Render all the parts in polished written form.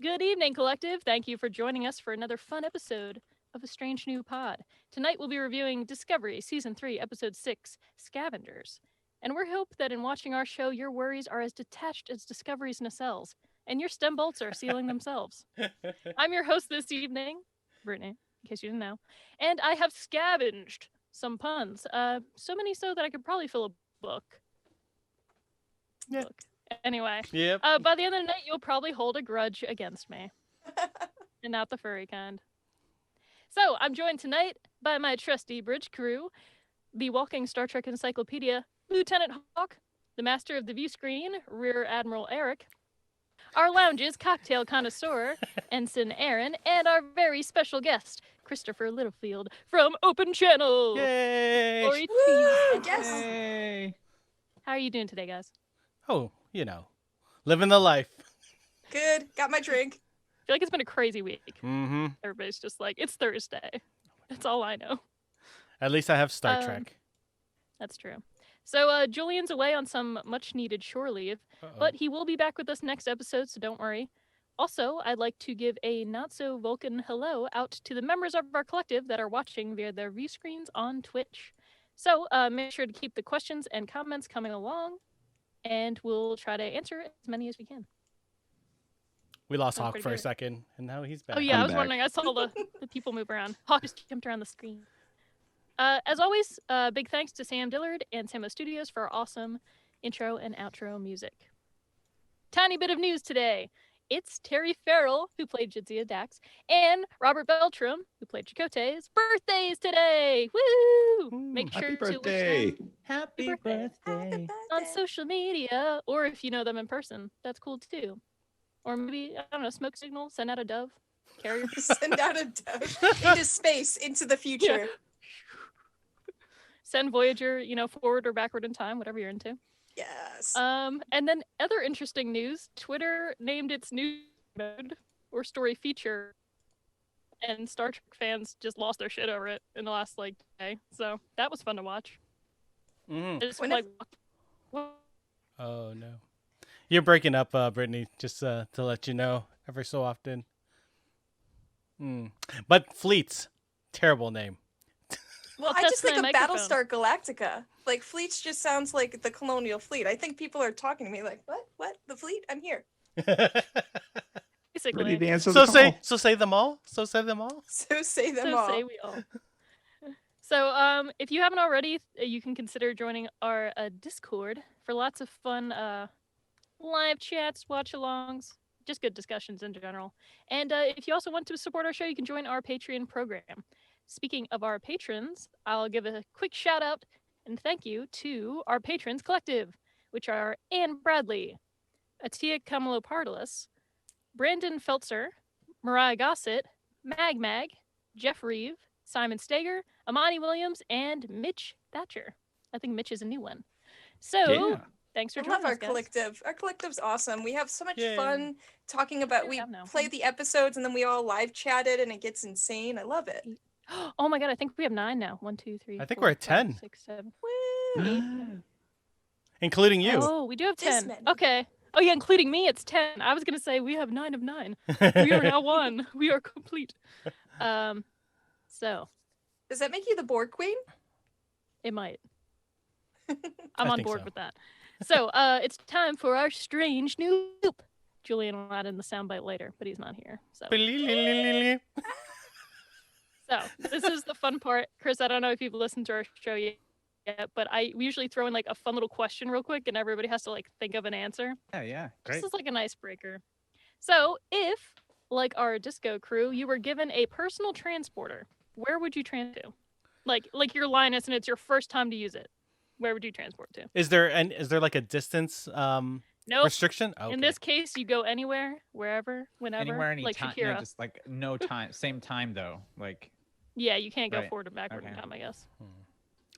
Good evening, Collective. Thank you for joining us for another fun episode of A Strange New Pod. Tonight we'll be reviewing Discovery, Season 3, Episode 6, Scavengers. And we hope that in watching our show, your worries are as detached as Discovery's nacelles, and your stem bolts are sealing themselves. I'm your host this evening, Brittany, in case you didn't know, and I have scavenged some puns. So many so that I could probably fill a book. Yeah. Anyway, Yep. by the end of the night, you'll probably hold a grudge against me. And not the furry kind. So, I'm joined tonight by my trusty bridge crew, the walking Star Trek encyclopedia, Lieutenant Hawk, the master of the view screen, Rear Admiral Eric, our lounge's cocktail connoisseur, Ensign Aaron, and our very special guest, Christopher Littlefield from Open Channel. Yay! Or Woo! Yes! Yay! How are you doing today, guys? Oh, living the life. Good. Got my drink. I feel like it's been a crazy week. Mm-hmm. Everybody's just like, it's Thursday. That's all I know. At least I have Star Trek. That's true. So Julian's away on some much-needed shore leave, but he will be back with us next episode, so don't worry. Also, I'd like to give a not-so-Vulcan hello out to the members of our collective that are watching via their view screens on Twitch. So make sure to keep the questions and comments coming along, and we'll try to answer as many as we can. We lost Hawk for a second, and now he's back. Oh yeah, I'm I was back. wondering. I saw the people move around. Hawk just jumped around the screen. As always, big thanks to Sam Dillard and Samo Studios for our awesome intro and outro music. Tiny bit of news today. It's Terry Farrell, who played Jadzia Dax, and Robert Beltram, who played Chakotay's birthdays today. Woo! Make sure Happy to wish birthday. them Happy birthday. on social media, or if you know them in person, that's cool too. Or maybe, I don't know, smoke signal, send out a dove, carrier. Send out a dove into space, into the future. Yeah. Send Voyager, forward or backward in time, whatever you're into. Yes. And then other interesting news, Twitter named its new mode or story feature, and Star Trek fans just lost their shit over it in the last day. So that was fun to watch. Mm-hmm. It's Oh no, you're breaking up, Brittany. Just to let you know, every so often. But Fleet's terrible name. Well, I just think of Battlestar Galactica. Like, Fleets just sounds like the Colonial Fleet. I think people are talking to me like, what? What? The fleet? I'm here. Basically. Ready to answer So the say call. so say them all. So say them all. So say them So all. say we all. So if you haven't already, you can consider joining our Discord for lots of fun live chats, watch-alongs, just good discussions in general. And if you also want to support our show, you can join our Patreon program. Speaking of our patrons, I'll give a quick shout out and thank you to our patrons collective, which are Anne Bradley, Atia Kamalopardoulos, Brandon Feltzer, Mariah Gossett, Mag, Jeff Reeve, Simon Steger, Amani Williams, and Mitch Thatcher. I think Mitch is a new one. So, thanks for I joining love our us, guys. collective. Our collective's awesome. We have so much Yay. fun talking about, We we have now. play the episodes and then we all live chatted and it gets insane. I love it. Oh my god, I think we have 9 now. 1, 2, 3. I think 4, we're at 5, 10. 6, 7. Woo! Including you. Oh, we do have This 10. many. Okay. Oh yeah, including me, it's 10. I was gonna say we have 9 of 9. We are now 1. We are complete. So Does that make you the Borg Queen? it might. I I'm on think board so. with that. So it's time for our strange new loop. Julian will add in the soundbite later, but he's not here. So this is the fun part. Chris, I don't know if you've listened to our show yet, but we usually throw in a fun little question real quick and everybody has to think of an answer. Yeah. Great. This is an icebreaker. So if, like our disco crew, you were given a personal transporter, where would you transport to? Like your Linus and it's your first time to use it. Where would you transport to? Is there a distance Nope. restriction? Okay. In this case, you go anywhere, wherever, whenever. Anywhere, any like time. Shakira. No, just no time. Same time though. Yeah, you can't go Right. forward and backward in Okay. time, I guess.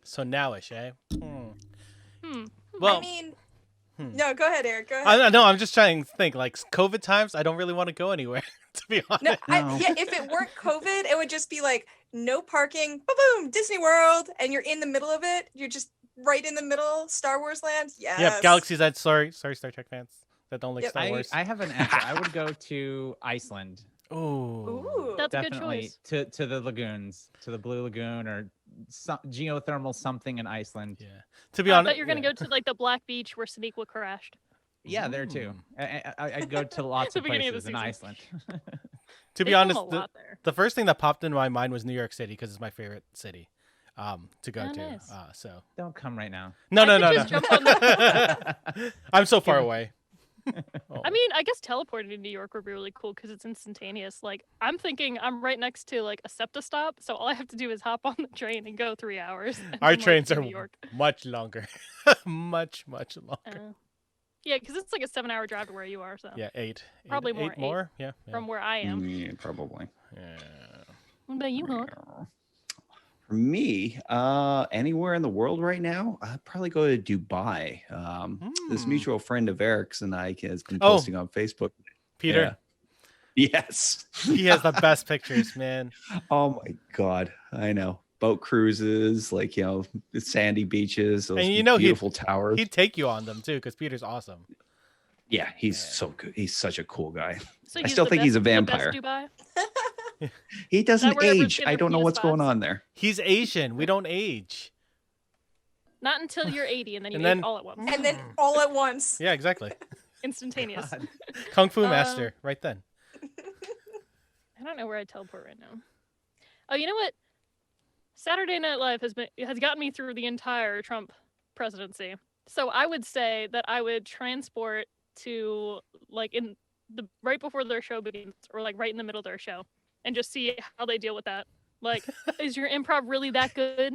So nowish, eh? I mean, no, go ahead, Eric. Go ahead. No, I'm just trying to think. COVID times, I don't really want to go anywhere, to be honest. No, No. if it weren't COVID, it would just be no parking, boom, Disney World, and you're in the middle of it. You're just right in the middle, Star Wars land. Yes. Yep, Galaxy's Edge. Sorry, Star Trek fans. that don't like Yep. Star Wars? I have an answer. I would go to Iceland. Ooh. That's a good Definitely choice. to the lagoons, to the Blue Lagoon or geothermal something in Iceland. Yeah. To be I honest, bet you're gonna go to like the Black Beach where Sonequa crashed. Yeah, there too. I'd go to lots The of beginning of the places in season. Iceland. To be They film honest, a lot there. the first thing that popped into my mind was New York City because it's my favorite city to go Oh, to. nice. So Don't come right now. no, I no, could no, just no. jump on the- I'm so far away. Oh. I mean, I guess teleporting to New York would be really cool because it's instantaneous. Like, I'm thinking I'm right next to like a SEPTA stop, so all I have to do is hop on the train and go 3 hours. and Our I'm, like, trains in are New York. much longer, much longer. Yeah, because it's like a 7-hour drive to where you are. So Yeah, eight. Probably eight more. Yeah, from where I am. Yeah, probably. Yeah. What about you, Hawk? For me, anywhere in the world right now, I'd probably go to Dubai. This mutual friend of Eric's and I has been posting on Facebook. Peter. Yeah. Yes. He has the best pictures, man. Oh my God. I know. Boat cruises, like, the sandy beaches, those beautiful towers. He'd take you on them too, because Peter's awesome. Yeah, he's so good. He's such a cool guy. So I still think he's a vampire. Dubai? He doesn't where everyone's age. getting I their don't know penis what's going spots? on there. He's Asian. We don't age. Not until you're 80, and then you And age then- all at once. And then all at once. Yeah, exactly. Instantaneous. God. Kung Fu Master, right then. I don't know where I teleport right now. Oh, you know what? Saturday Night Live has gotten me through the entire Trump presidency. So I would say that I would transport to like in the right before their show begins, or like right in the middle of their show, and just see how they deal with that. Like, is your improv really that good?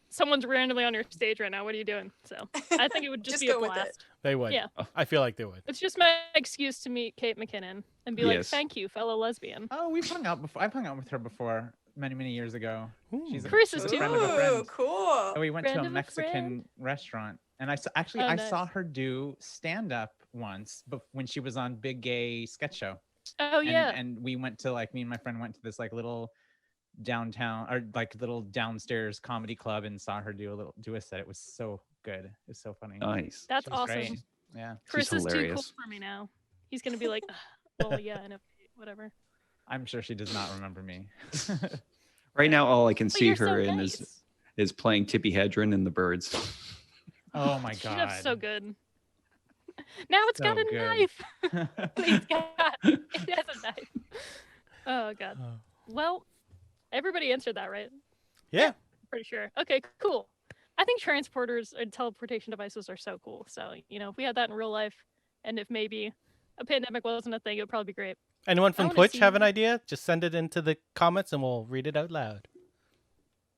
Someone's randomly on your stage right now. What are you doing? So I think it would just be a go with it. blast. They would. Yeah. I feel like they would. It's just my excuse to meet Kate McKinnon and be like, Yes. "Thank you, fellow lesbian." Oh, we've hung out before. I've hung out with her before, many years ago. She's a, Chris she's is a too. friend of a friend. Ooh, cool. And we went Friend to a of a Mexican friend. restaurant, and I saw, Oh, I saw nice. her do stand up once, but when she was on Big Gay Sketch Show. Oh yeah. And we went to me and my friend went to this little downtown or little downstairs comedy club and saw her do a set. It was so good. It was so funny. Nice. That's She was awesome. great. Yeah, Chris is too cool hilarious. for me now. He's gonna be like, "Ugh, well, yeah, I know, whatever." I'm sure she does not remember me. Right now, all I can But see you're her so in nice. is playing Tippi Hedren in The Birds. Oh my She god. does so good. Now it's got So a good. knife. It has a knife. Oh god. Oh. Well, everybody answered that, right? Yeah. Pretty sure. Okay, cool. I think transporters and teleportation devices are so cool. So, if we had that in real life, and if maybe a pandemic wasn't a thing, it would probably be great. Anyone from wanna Twitch have see- an idea? Just send it into the comments and we'll read it out loud.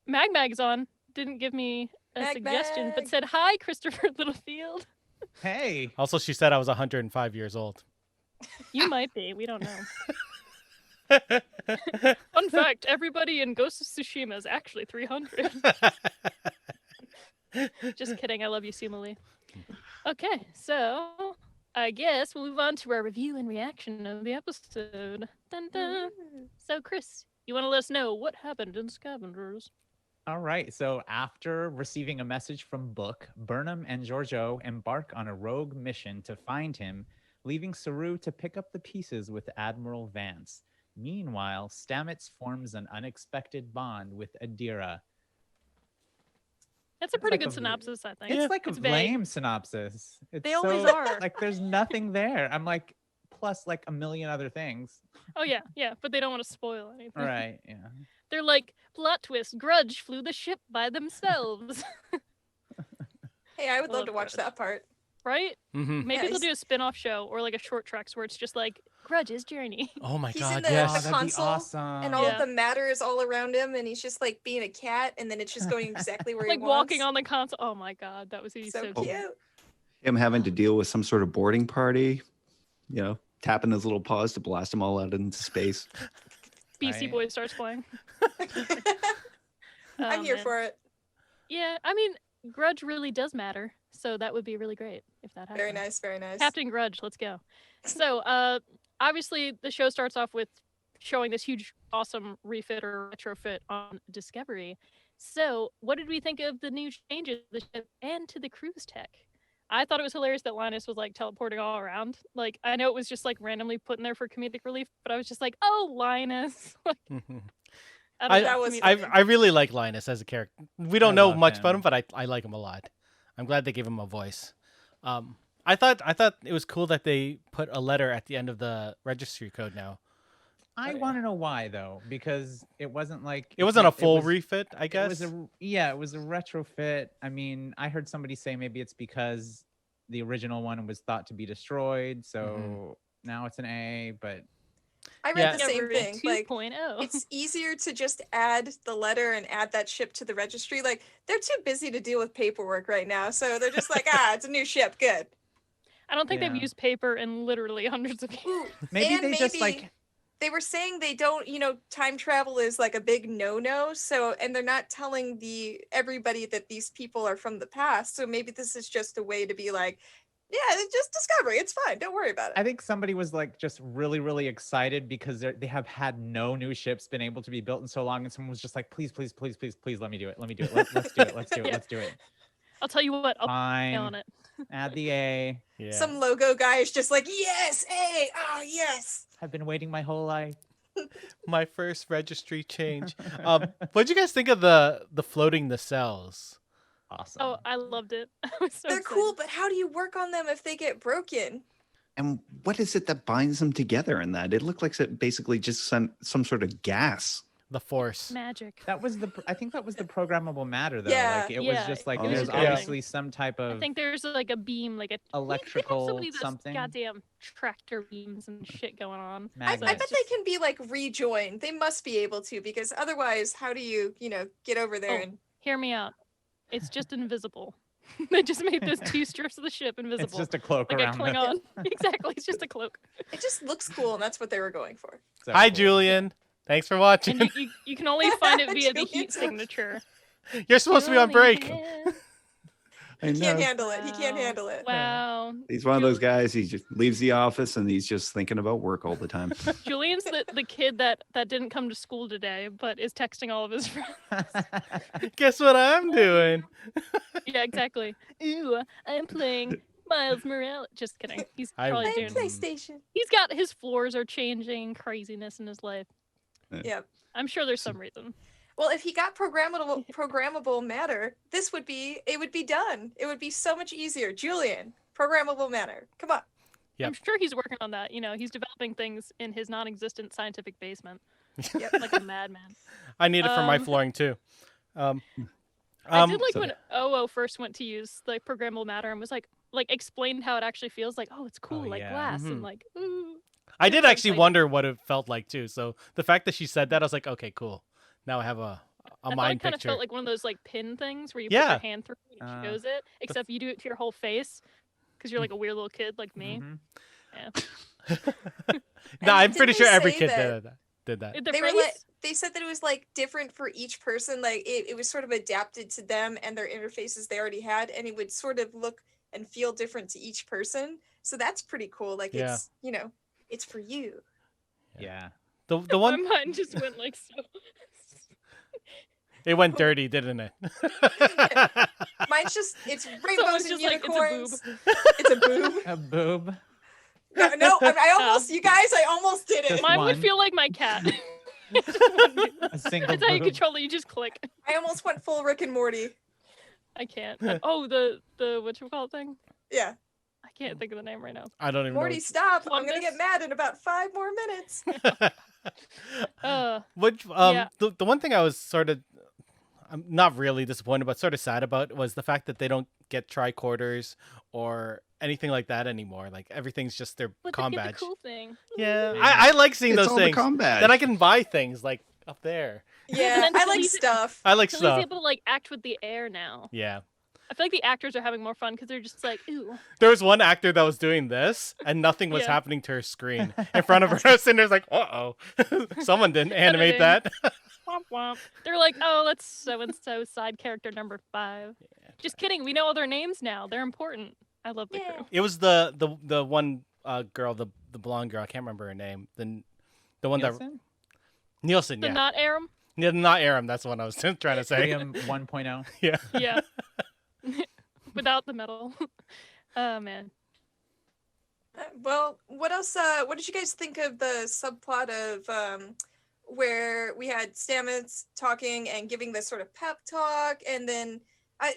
Mag's on. Didn't give me a Mag suggestion, but Mag. said hi, Christopher Littlefield. Hey. Also, she said I was 105 years old. You might be. We don't know. Fun fact: everybody in Ghost of Tsushima is actually 300. Just kidding. I love you, Simile. Okay, so I guess we'll move on to our review and reaction of the episode. Dun, dun. So, Chris, you want to let us know what happened in Scavengers? All right. So after receiving a message from Book, Burnham and Georgiou embark on a rogue mission to find him, leaving Saru to pick up the pieces with Admiral Vance. Meanwhile, Stamets forms an unexpected bond with Adira. That's a pretty like good a- synopsis, I think. It's like a It's vague. lame synopsis. It's They always so- are. Like there's nothing there. I'm like, plus like a million other things. Oh yeah, but they don't want to spoil anything. All right. Yeah. They're like, plot twist: Grudge flew the ship by themselves. Hey, I would Love love to watch Grudge. that part. Right? Mm-hmm. Maybe Yeah, they'll do a spin-off show or like a short tracks where it's just like Grudge's journey. Oh my He's god, in the- yes. the that'd console be awesome. And all Yeah. of the matter is all around him, and he's just like being a cat, and then it's just going exactly where Like he wants. walking on the console. Oh my god, that was so So cute. cute. Him having to deal with some sort of boarding party, tapping his little paws to blast them all out into space. Beastie Right. Boys starts playing. I'm Oh, here man. for it. Yeah, I mean, Grudge really does matter, so that would be really great if that happened. Very nice, very nice. Captain Grudge, let's go. So, obviously, the show starts off with showing this huge, awesome refit or retrofit on Discovery. So, what did we think of the new changes to the ship and to the cruise tech? I thought it was hilarious that Linus was like teleporting all around. Like, I know it was just like randomly put in there for comedic relief, but I was just like, oh, Linus. Like, I don't know. That was I really like Linus as a character. We don't I know love much about him. him, but I like him a lot. I'm glad they gave him a voice. I thought it was cool that they put a letter at the end of the registry code now. I want to know why though, because it wasn't like It wasn't a full refit, I guess. It was a retrofit. I mean, I heard somebody say maybe it's because the original one was thought to be destroyed, so now it's an A. But I read the same Discovery thing. Like, 2.0. it's easier to just add the letter and add that ship to the registry. Like, they're too busy to deal with paperwork right now, so they're just like, it's a new ship, good. I don't think Yeah. they've used paper in literally hundreds of years. maybe just like they were saying they don't, time travel is like a big no-no. So, and they're not telling everybody that these people are from the past. So maybe this is just a way to be like, yeah, it's just Discovery. It's fine. Don't worry about it. I think somebody was like just really, really excited because they have had no new ships been able to be built in so long, and someone was just like, please, please, please, please, please, let me do it. Let me do it. Let's do it. Let's do it. Yeah. Let's do it. I'll tell you what, I'll Fine. on it. Add the A. Yeah. Some logo guy is just like, yes, A, yes. I've been waiting my whole life. My first registry change. What'd you guys think of the floating the cells? Awesome. Oh, I loved it. I was so They're excited. cool, but how do you work on them if they get broken? And what is it that binds them together in that? It looked like basically just some sort of gas. The force. Magic. That was I think that was the programmable matter though. Yeah. Like it was Yeah, just like it there's was going. obviously some type I of think there's like a beam, like a electrical somebody that's something. goddamn tractor beams and shit going on. I magnet. bet they can be like rejoined. They must be able to, because otherwise, how do you, get over there Oh. and Hear me out. It's just invisible. They just made those two strips of the ship invisible. It's just a cloak like a around them. Klingon. Exactly. It's just a cloak. it just looks cool, and that's what they were going for. So Hi, cool. Julian. Thanks for watching. And you can only find it via the heat Julian's- signature. You're supposed to be on break. I He can't know. handle it. He can't handle it. Wow. He's one of those guys. He just leaves the office and he's just thinking about work all the time. Julian's the kid that didn't come to school today, but is texting all of his friends. Guess what I'm doing? Yeah, exactly. Ooh, I'm playing Miles Morales. Just kidding. He's I- probably Play doing. PlayStation. He's got his floors are changing, craziness in his life. Yep. I'm sure there's some reason. Well, if he got programmable matter, it would be done. It would be so much easier. Julian, programmable matter. Come on. Yep. I'm sure he's working on that. He's developing things in his non-existent scientific basement, Yep. like a madman. I need it for my Um, flooring too. I did like so- when OO first went to use like programmable matter and was like explained how it actually feels. Like, oh, it's cool, Oh, like yeah. glass, Mhm. and like, ooh. I did super actually exciting. wonder what it felt like too. So the fact that she said that, I was like, okay, cool. Now I have a I thought mind it kind of picture. felt like one of those like pin things where you put Yeah. your hand through it and it shows it, except you do it to your whole face because you're like a weird little kid like me. Mhm. Yeah. No, I'm didn't pretty they sure every say kid that- did that. The They were phrase- they said that it was like different for each person. Like it was sort of adapted to them and their interfaces they already had, and it would sort of look and feel different to each person. So that's pretty cool. Like Yeah. it's it's for you. Yeah. The my one mind just went like so. it went dirty, didn't it? Mine's just it's Someone's rainbows and just like, unicorns. it's a boob. It's a boob. A boob. No, I almost you guys, I almost did it. Just Mine would one. feel like my cat. A single That's how you boob. control it. You just click. I almost went full Rick and Morty. I can't. Oh, the whatchamacallit thing? Yeah. I can't think of the name right now. I don't even Morty, stop. I'm gonna Columbus? get mad in about 5 more minutes. know. Which Yeah. the one thing I was sort of I'm not really disappointed but sort of sad about was the fact that they don't get tricorders or anything like that anymore. Like everything's just their But comm they get badge. the cool thing. Yeah, Yeah. I like seeing It's those all things. the combat. Then I can buy things like up there. Yeah, then I till like he's- stuff. I like So he's stuff. able to like act with the air now. Yeah. I feel like the actors are having more fun because they're just like, ooh. There was one actor that was doing this, and nothing was Yeah. happening to her screen in front of her. And there's like, uh-oh, someone didn't animate that. Womp womp. They're like, oh, that's so and so side character number 5. Just kidding. We know all their names now. They're important. I love the Yeah. crew. It was the one girl, the blonde girl. I can't remember her name. The one that Nielsen? Nielsen. The Yeah, not Aram. yeah, not Aram. That's the one I was trying to say. Liam 1.0. Yeah. Yeah. Without the metal. Oh man. Well, what else? What did you guys think of the subplot of where we had Stamets talking and giving this sort of pep talk, and then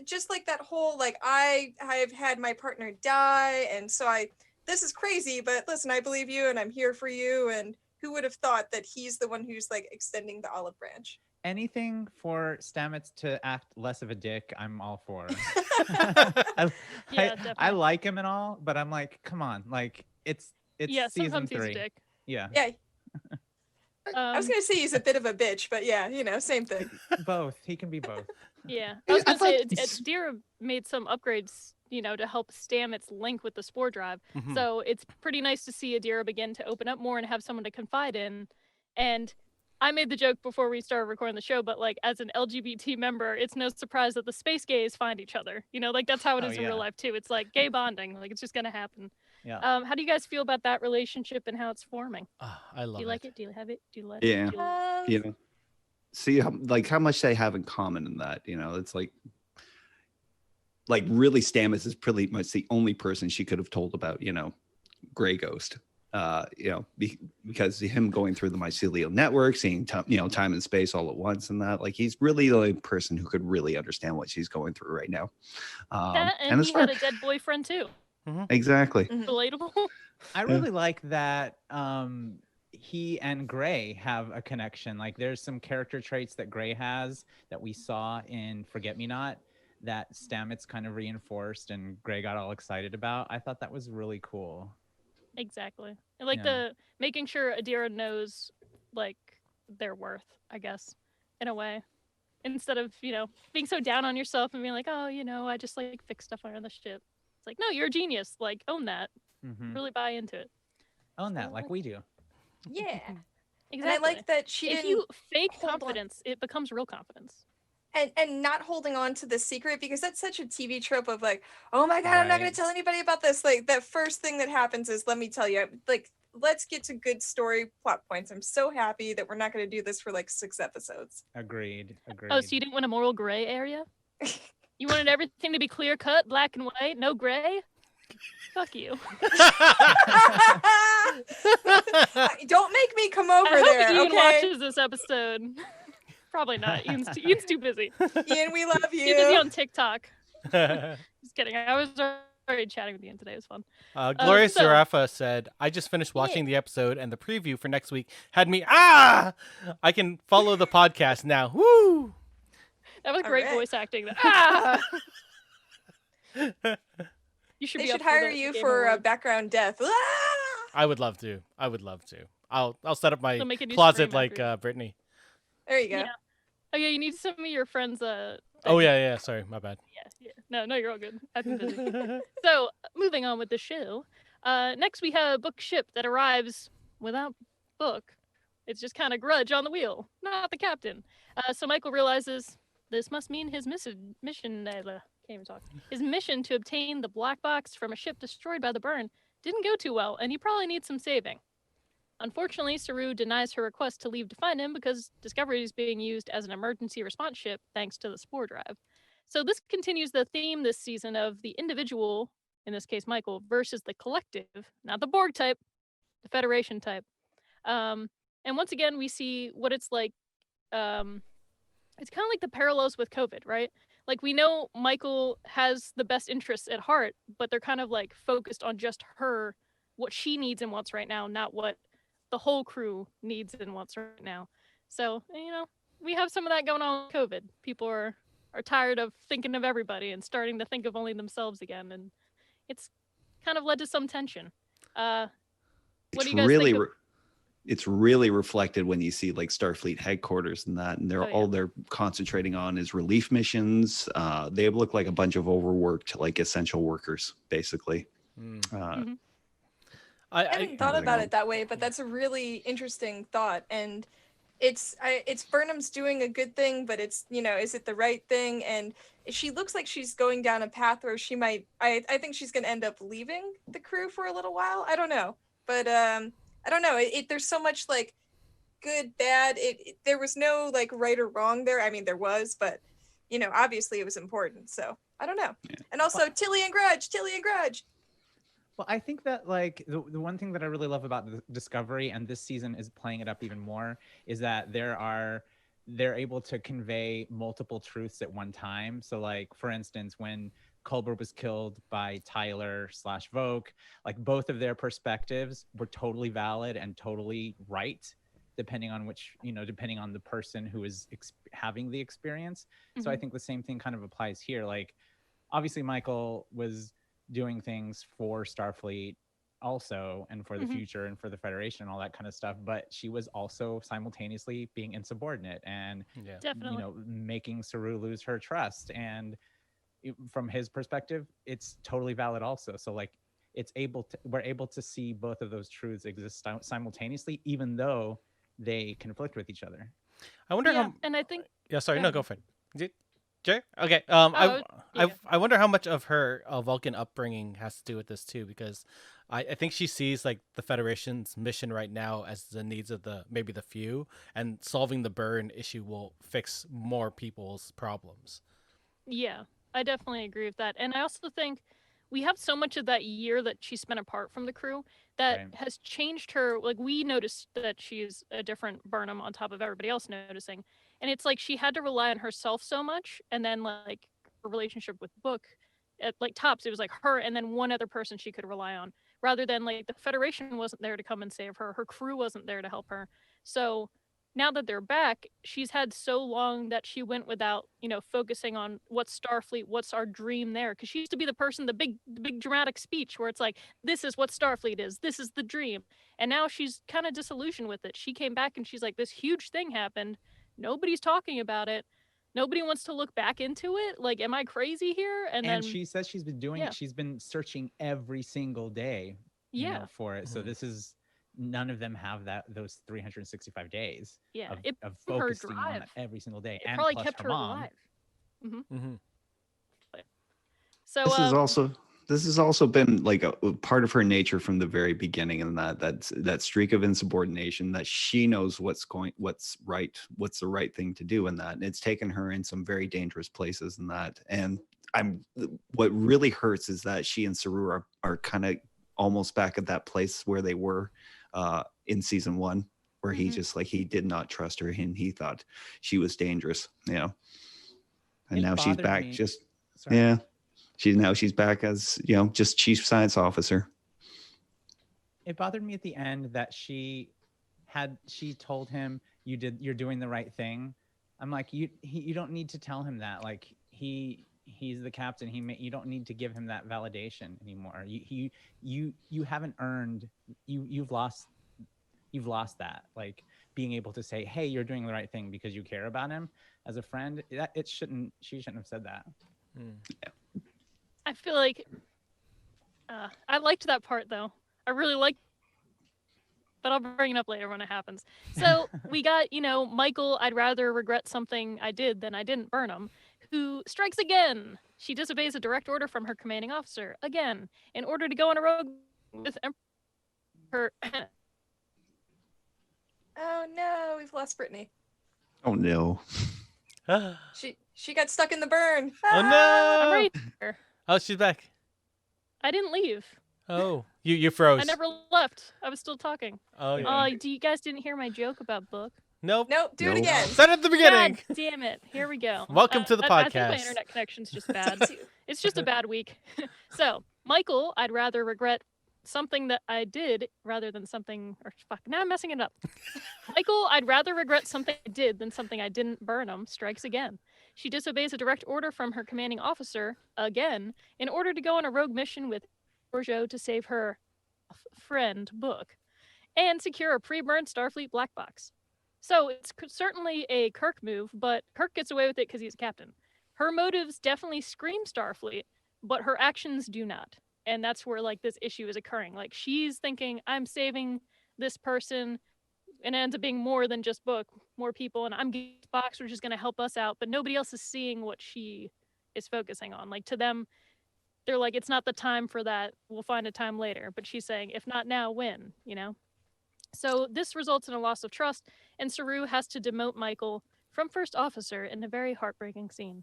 just like that whole like I've had my partner die, and so this is crazy, but listen, I believe you, and I'm here for you, and who would have thought that he's the one who's like extending the olive branch? Anything for Stamets to act less of a dick, I'm all for. Yeah, I definitely. like him and all, but I'm like, come on, like it's Yeah, season sometimes he's a 3. dick. Yeah, Yeah, I was gonna say he's a bit of a bitch, but yeah, same thing. both. He can be both. Yeah, I was I gonna say thought- Dira made some upgrades, to help Stamets link with the spore drive. Mhm. So it's pretty nice to see Adira begin to open up more and have someone to confide in. And I made the joke before we started recording the show, but like as an LGBT member, it's no surprise that the space gays find each other. Like that's how it Oh, is in yeah. real life too. It's like gay bonding, like it's just gonna happen. Yeah. How do you guys feel about that relationship and how it's forming? Ah, I love Do you like it? Do you have it? Do you love Yeah. it? Do you love You know, see how much they have in common in that. It's like really Stamets is pretty much the only person she could have told about Grey Ghost. Because him going through the mycelial network, seeing time and space all at once, and that, like, he's really the only person who could really understand what she's going through right now. that? And he had a dead boyfriend too. Exactly. Relatable. I really like that he and Gray have a connection. Like there's some character traits that Gray has that we saw in Forget Me Not that Stamets kind of reinforced and Gray got all excited about. I thought that was really cool. Exactly. And like Yeah. the making sure Adira knows like their worth, I guess, in a way. Instead of, being so down on yourself and being like, oh, I just like fix stuff on the ship. It's like, no, you're a genius. Like, own that. Mm-hmm. Really buy into it. Own that, like we do. Yeah. Exactly. And I like that she if didn't you fake hold on. confidence, it becomes real confidence. and not holding on to the secret, because that's such a TV trope of like, oh my god, I'm not going Right. to tell anybody about this. Like that first thing that happens is, let me tell you, like, let's get to good story plot points. I'm so happy that we're not going to do this for like 6 episodes. Agreed. Oh, so you didn't want a moral gray area? You wanted everything to be clear cut, black and white, no gray? Fuck you. Don't make me come over I hope there, Ian okay? watches this episode. Probably not. Ian's too busy. Ian, we love Too busy you. on TikTok. Just kidding. I was already chatting with Ian today. It was fun. Gloria so- Serafa said, I just finished watching the episode and the preview for next week had me, I can follow the podcast now. Woo! That was great Alright. voice acting. Ah! You should They be should up hire the you Game for Awards. background death. Ah! I would love to. I'll set up my They'll make a new closet scream like after Brittany. There you go. Yeah. Oh yeah, you need to send me your friend's Oh thing. yeah. Sorry, my bad. Yeah. No, you're all good. I've been busy. So, moving on with the show. Next we have Book ship that arrives without Book. It's just kind of Grudge on the wheel, not the captain. So Michael realizes this must mean his mission. Can't even talk. His mission to obtain the black box from a ship destroyed by the burn didn't go too well, and he probably needs some saving. Unfortunately, Saru denies her request to leave to find him because Discovery is being used as an emergency response ship thanks to the spore drive. So this continues the theme this season of the individual, in this case Michael, versus the collective, not the Borg type, the Federation type. And once again, we see what it's like. It's kind of like the parallels with COVID, right? Like we know Michael has the best interests at heart, but they're kind of like focused on just her, what she needs and wants right now, not what the whole crew needs and wants right now. So, we have some of that going on with COVID. People are tired of thinking of everybody and starting to think of only themselves again. And it's kind of led to some tension. What do you guys think of- It's really reflected when you see like Starfleet headquarters and that, and Oh, yeah. all they're concentrating on is relief missions. They look like a bunch of overworked, like essential workers, basically. Mhm. I hadn't thought about it that way, but that's a really interesting thought. And it's Burnham's doing a good thing, but it's, is it the right thing? And she looks like she's going down a path where she might, I think she's going to end up leaving the crew for a little while. I don't know. But I don't know. There's so much like good, bad. There was no like right or wrong there. I mean, there was, but obviously it was important. So I don't know. Yeah. And also Tilly and Grudge. Well, I think that like the one thing that I really love about the Discovery, and this season is playing it up even more, is that they're able to convey multiple truths at one time. So like for instance, when Culber was killed by Tyler slash Vogue, like both of their perspectives were totally valid and totally right, depending on depending on the person who is having the experience. So I think the same thing kind of applies here. Like obviously Michael was doing things for Starfleet also, and for the future and for the Federation and all that kind of stuff, but she was also simultaneously being insubordinate and Definitely. making Saru lose her trust. And from his perspective, it's totally valid also. So like we're able to see both of those truths exist simultaneously, even though they conflict with each other. I wonder how. And I think Yeah, sorry, go no, ahead. go for it. Jay? Okay. yeah. I wonder how much of her Vulcan upbringing has to do with this too, because I think she sees like the Federation's mission right now as the needs of maybe the few, and solving the burn issue will fix more people's problems. Yeah, I definitely agree with that. And I also think we have so much of that year that she spent apart from the crew that Right. has changed her. Like, we noticed that she's a different Burnham on top of everybody else noticing. And it's like she had to rely on herself so much. And then, like, her relationship with Book, at like tops, it was like her and then one other person she could rely on, rather than like the Federation wasn't there to come and save her. Her crew wasn't there to help her. So now that they're back, she's had so long that she went without, focusing on what's Starfleet, what's our dream there. Because she used to be the person, the big dramatic speech where it's like, this is what Starfleet is, this is the dream. And now she's kind of disillusioned with it. She came back and she's like, this huge thing happened. Nobody's talking about it. Nobody wants to look back into it. Like, am I crazy here? And then she says she's been doing yeah. she's been searching every single day, Yeah. for it. So this is none of them have those 365 days Yeah. of Her focusing on drive. that every single day. It And probably plus kept her mom. alive. Mm-hmm. So This has also been like a part of her nature from the very beginning, and that streak of insubordination, that she knows what's the right thing to do in that. And it's taken her in some very dangerous places in that. And what really hurts is that she and Saru are kind of almost back at that place where they were in season 1, where he just like, he did not trust her and he thought she was dangerous, and now she's back. Sorry. She's back as, just chief science officer. It bothered me at the end that she told him, you're doing the right thing. I'm like, you don't need to tell him that. Like he's the captain. You don't need to give him that validation anymore. You haven't earned, you've lost that. Being able to say, hey, you're doing the right thing because you care about him as a friend. She shouldn't have said that. Yeah. I feel like I liked that part though. I really liked, but I'll bring it up later when it happens. So we got, Michael, I'd rather regret something I did than I didn't burn him, who strikes again. She disobeys a direct order from her commanding officer again in order to go on a rogue with her. Oh no, we've lost Brittany. Oh no. She got stuck in the burn. Oh no! I'm right there. Oh, she's back. I didn't leave. Oh, you froze. I never left. I was still talking. Oh, yeah. You guys didn't hear my joke about Book? Nope. Nope, do it Nope. again. Start at the beginning. God damn it. Here we go. Welcome to the I think my podcast. internet connection's just bad. It's just a bad week. So, Michael, I'd rather regret something that I did rather than something, or fuck, now I'm messing it up. Michael, I'd rather regret something I did than something I didn't. Burnham strikes again. She disobeys a direct order from her commanding officer, again, in order to go on a rogue mission with Georgiou to save her friend, Book, and secure a pre-burned Starfleet black box. So it's certainly a Kirk move, but Kirk gets away with it because he's a captain. Her motives definitely scream Starfleet, but her actions do not. And that's where, like, this issue is occurring. Like, she's thinking, I'm saving this person, and it ends up being more than just Book, more people, and I'm getting this box, which is going to help us out, but nobody else is seeing what she is focusing on. Like, to them, they're like, it's not the time for that. We'll find a time later. But she's saying, if not now, when, So this results in a loss of trust, and Saru has to demote Michael from first officer in a very heartbreaking scene.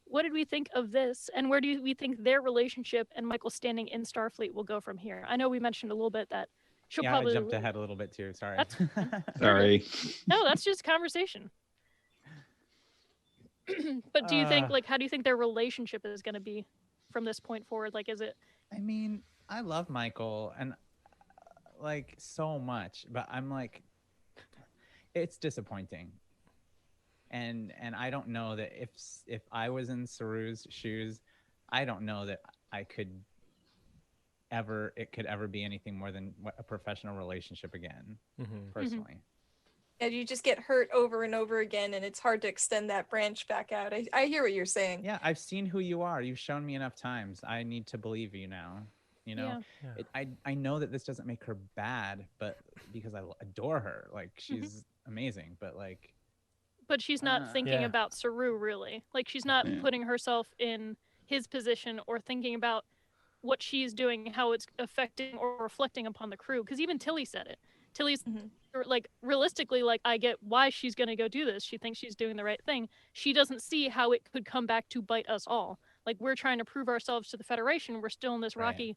what did we think of this, and where do we think their relationship and Michael standing in Starfleet will go from here? I know we mentioned a little bit that she'll Yeah, probably I jumped ahead a little bit too. Sorry. That's fine. Sorry. No, that's just conversation. But do you think, like, how do you think their relationship is going to be from this point forward? Like, is it? I mean, I love Michael and like so much, but I'm like, it's disappointing. And I don't know that if I was in Saru's shoes, I don't know that it could ever be anything more than a professional relationship again, personally. And you just get hurt over and over again, and it's hard to extend that branch back out. I hear what you're saying. Yeah, I've seen who you are. You've shown me enough times. I need to believe you now. You know, I know that this doesn't make her bad, but because I adore her, like she's amazing. But like, but she's not thinking about Saru really. Like she's not putting herself in his position or thinking about what she's doing, how it's affecting or reflecting upon the crew. Because even Tilly said it. Tilly's like realistically, like I get why she's going to go do this. She thinks she's doing the right thing. She doesn't see how it could come back to bite us all. Like we're trying to prove ourselves to the Federation. We're still in this rocky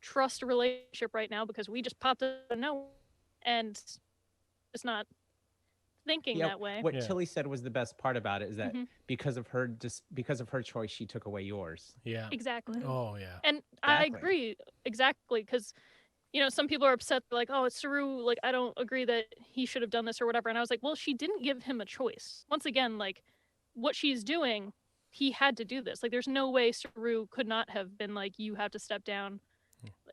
trust relationship right now because we just popped out of nowhere and it's not thinking that way. What Tilly said was the best part about it is that because of her choice, she took away yours. Yeah. Exactly. Oh yeah. And I agree exactly because you know, some people are upset, like, oh, it's Saru, like, I don't agree that he should have done this or whatever. And I was like, well, she didn't give him a choice. Once again, like, what she's doing, he had to do this. Like, there's no way Saru could not have been like, you have to step down.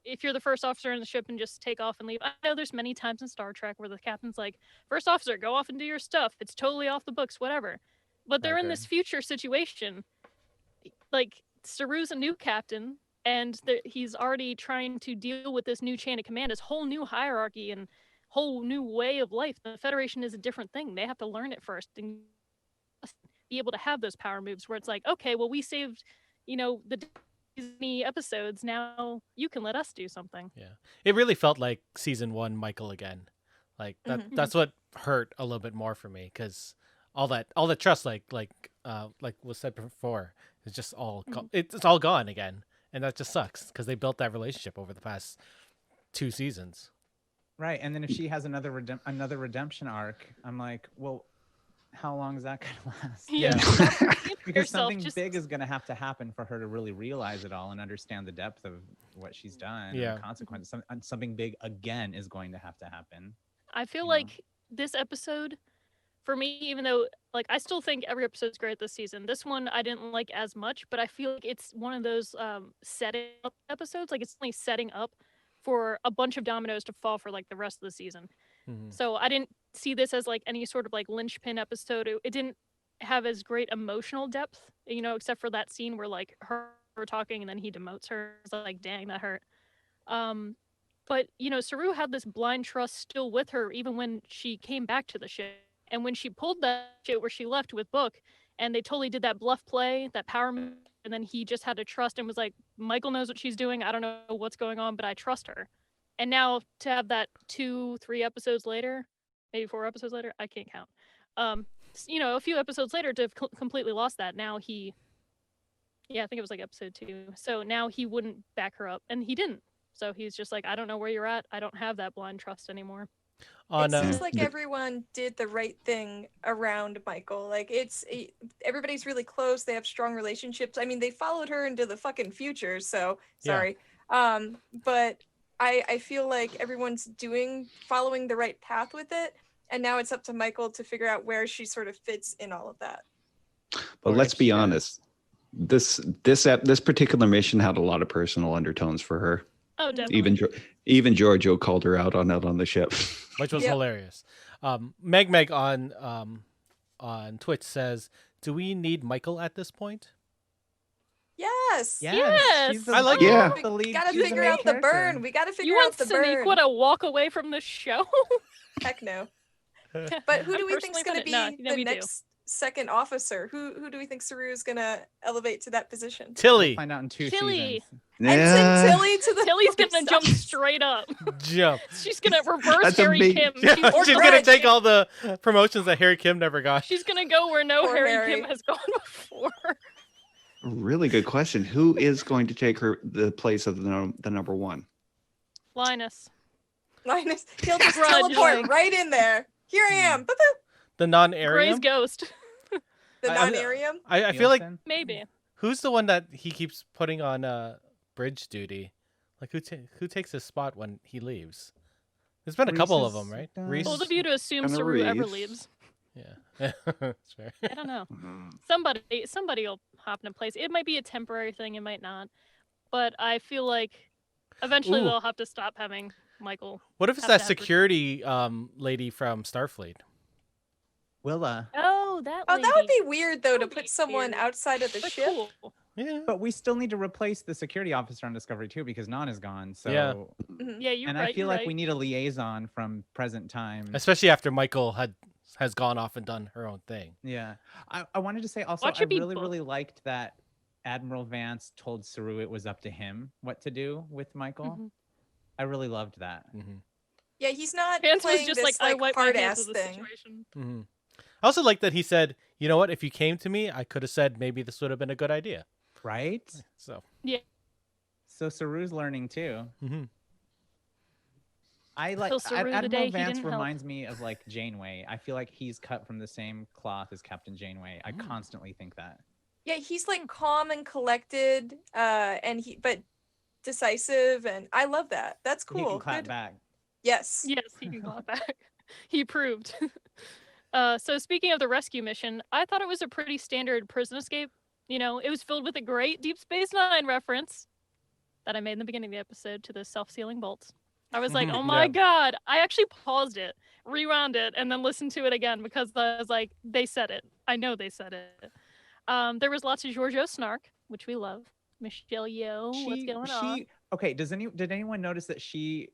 If you're the first officer in the ship and just take off and leave. I know there's many times in Star Trek where the captain's like, first officer, go off and do your stuff. It's totally off the books, whatever. But they're in this future situation. Like, Saru's a new captain. And he's already trying to deal with this new chain of command, this whole new hierarchy and whole new way of life. The Federation is a different thing. They have to learn it first and be able to have those power moves where it's like, okay, well, we saved, you know, the Disney episodes. Now you can let us do something. Yeah. It really felt like season 1 Michael again. Like that's what hurt a little bit more for me because all that trust, like was said before, is just all it's all gone again. And that just sucks because they built that relationship over the past 2 seasons. Right. And then if she has another redemption arc, I'm like, well, how long is that going to last? Yeah. Because something big is going to have to happen for her to really realize it all and understand the depth of what she's done. And the consequences. Something big again is going to have to happen. I feel like this episode, for me, even though like I still think every episode's great this season, this one I didn't like as much, but I feel like it's one of those setting up episodes. Like it's only setting up for a bunch of dominoes to fall for like the rest of the season. So I didn't see this as like any sort of like linchpin episode. It didn't have as great emotional depth, you know, except for that scene where like her talking and then he demotes her. It's like, dang, that hurt. But you know, Saru had this blind trust still with her even when she came back to the ship. And when she pulled that shit where she left with Book, and they totally did that bluff play, that power move, and then he just had to trust and was like, Michael knows what she's doing. I don't know what's going on, but I trust her. And now to have that 2-3 episodes later, maybe 4 episodes later, I can't count. You know, a few episodes later to have completely lost that. Now I think it was like episode 2. So now he wouldn't back her up, and he didn't. So he's just like, I don't know where you're at. I don't have that blind trust anymore. It seems like everyone did the right thing around Michael. Like everybody's really close. They have strong relationships. I mean, they followed her into the fucking future. So sorry. But I feel like everyone's following the right path with it. And now it's up to Michael to figure out where she sort of fits in all of that. But let's be honest. This particular mission had a lot of personal undertones for her. Oh, definitely. Even Georgiou called her out on the ship, which was hilarious. Meg on Twitch says, "Do we need Michael at this point?" Yes. I like We gotta figure out the burn. We gotta figure out the burn. You want Saniqua to walk away from the show? Heck no. But who do we think is going to be the next second officer? Who do we think Saru is going to elevate to that position? Tilly. We'll find out in 2 seasons. And Tilly to the Tilly's going to jump straight up. Jump. She's going to reverse Harry Kim. She's going to take all the promotions that Harry Kim never got. She's going to go where Harry Kim has gone before. Really good question. Who is going to take the place of the number one? Linus. Linus, he'll just Grudge, teleport like- right in there. Here I am. Boop, boop. The Gray's non-Arium. ghost. The I- non-Arium. I feel like Nielsen? Maybe. who's the one that he keeps putting on bridge duty? Like who takes his spot when he leaves? There's been a couple of them, right? Reese Reese. Bold of you to assume Kinda Saru ever Reese. leaves. Yeah, that's fair. I don't know. Mhm. Somebody will hop into place. It might be a temporary thing. It might not. But I feel like eventually Ooh. they'll have to stop having Michael. What if it's Have to that have security lady from Starfleet? Willa. Oh, that. Oh, that would lady. be weird though to That would put be someone weird. outside of the But ship. cool. Yeah. But we still need to replace the security officer on Discovery too because Non is gone. So Yeah. Mhm. Yeah, you're and right. I feel you're like right. we need a liaison from present time. Especially after Michael has gone off and done her own thing. Yeah. I wanted to say also Watch I it be really both. liked that Admiral Vance told Saru it was up to him what to do with Michael. Mhm. I really loved that. Hmm Yeah, he's not Vance was playing just this like, I wipe my hard hands ass of the thing. situation. hmm I also like that he said, "You know what? If you came to me, I could have said maybe this would have been a good idea." Right? So. So Saru's learning too. hmm I like Till Saru Admiral today, he Vance didn't help. reminds me of like Janeway. I feel like he's cut from the same cloth as Captain Janeway. I constantly think that. Yeah, he's like calm and collected, and but decisive, and I love that. That's He cool. can clap Good. back. Yes. Yes, he can clap back. He proved. So speaking of the rescue mission, I thought it was a pretty standard prison escape. You know, it was filled with a great Deep Space Nine reference that I made in the beginning of the episode to the self-sealing bolts. I was like, oh my Yeah. god. I actually paused it, rewound it, and then listened to it again because I was like, they said it. I know they said it. There was lots of Georgiou snark, which we love. Michelle Yeoh, what's going on? Okay, did anyone notice that she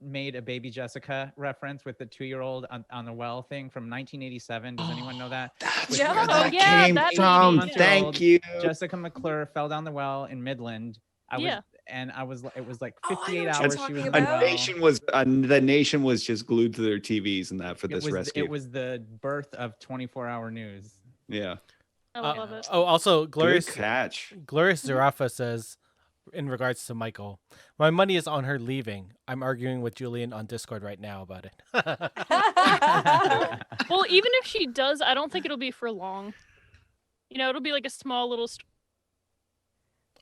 made a Baby Jessica reference with the 2-year-old on the well thing from 1987? Does anyone know that? That's Yeah. where Oh, that yeah, came that from. baby, yeah. Thank you. Jessica McClure fell down the well in Midland. Yeah. It was like Oh, I know 58 what you're hours she talking was in about. the well. The nation was just glued to their TVs and that for this rescue. It was the birth of 24-hour news. Yeah. I love it. Oh, also, Good Glorious catch. Zarafa says, in regards to Michael, my money is on her leaving. I'm arguing with Julian on Discord right now about it. Well, even if she does, I don't think it'll be for long. You know, it'll be like a small little,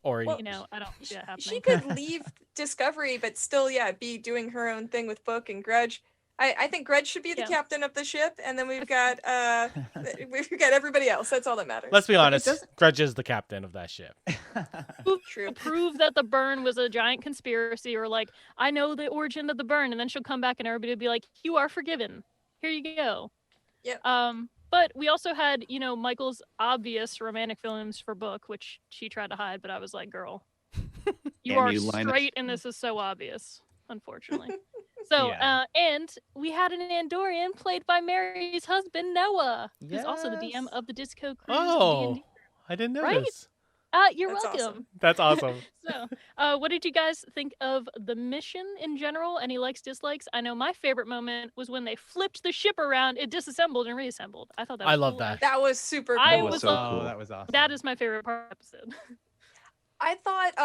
Or Well, you know, I don't see that happening. She could leave Discovery, but still, yeah, be doing her own thing with Book and Grudge. I think Grudge should be the Yeah. captain of the ship, and then we've got everybody else. That's all that matters. let's be honest, does- Grudge is the captain of that ship. True. Prove that the burn was a giant conspiracy, or like, I know the origin of the burn, and then she'll come back and everybody will be like, you are forgiven. Here you go. Yep. But we also had, you know, Michael's obvious romantic feelings for Book, which she tried to hide, but I was like, girl, you Damn are you, Linus. straight, and this is so obvious, unfortunately. So, Yeah. and we had an Andorian played by Mary's husband, Noah, who's also the DM Yes. of the Disco Cruise. Oh, D&D. I didn't Right? notice. You're That's welcome. awesome. That's awesome. So, what did you guys think of the mission in general? Any likes, dislikes? I know my favorite moment was when they flipped the ship around, it disassembled and reassembled. I thought that was I love cool. that. That was super cool. I That was was so like, cool. That was awesome. that is my favorite part of the episode. I thought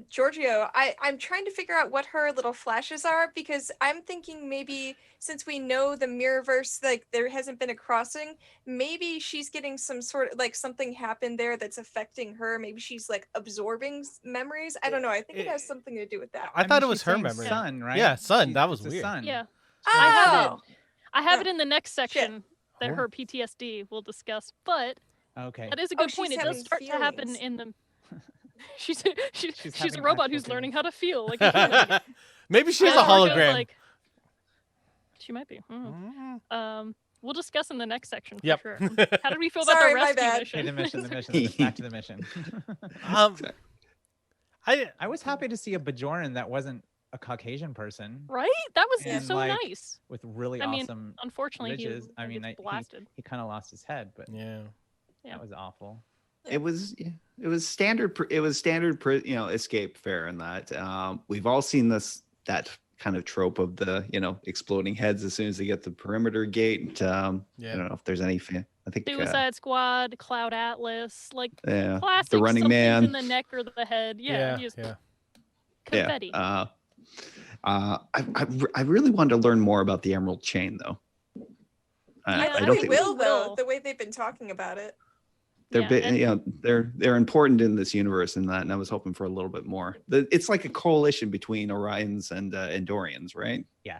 Georgiou, I'm trying to figure out what her little flashes are because I'm thinking maybe since we know the Mirrorverse, like there hasn't been a crossing, maybe she's getting some sort of like something happened there that's affecting her. Maybe she's like absorbing memories. I don't know. I think it has something to do with that. I thought it mean, was she's her saying memory. Sun, right? Yeah, Sun. That was it's a weird. Sun. Yeah. Oh, I have it in the next section that Oh. her PTSD will discuss, but Okay. that is a Oh, good point. she's It does having start to happen feelings. in the. She's She's a having robot actual who's learning feelings. how to feel like a human. Maybe she's Yeah, a Georgiou's hologram. like- she might be. We'll discuss in the next section for Yep. sure. How did we feel about Sorry, the my rescue bad. mission? Okay, the mission. Back to the mission. I I was happy to see a Bajoran that wasn't a Caucasian person Right? That was And, so like, nice. with really I mean, awesome Unfortunately, ridges. I mean, gets he blasted. kind of lost his head, but yeah. Yeah. that was awful. It was standard. It was standard. Escape fare in that. We've all seen that kind of trope of the exploding heads as soon as they get the perimeter gate. I Yeah. don't know if there's any I think Suicide Squad, Cloud Atlas, like yeah, classic the Running something Man. in the neck or the head. Yeah, just confetti. Yeah. I really wanted to learn more about the Emerald Chain, though. Yeah, I I don't think think we will, though, will. the way they've been talking about it. they're Yeah, and- you know they're important in this universe and that, and I was hoping for a little bit more. It's like a coalition between Orions and Andorians, right? Yeah.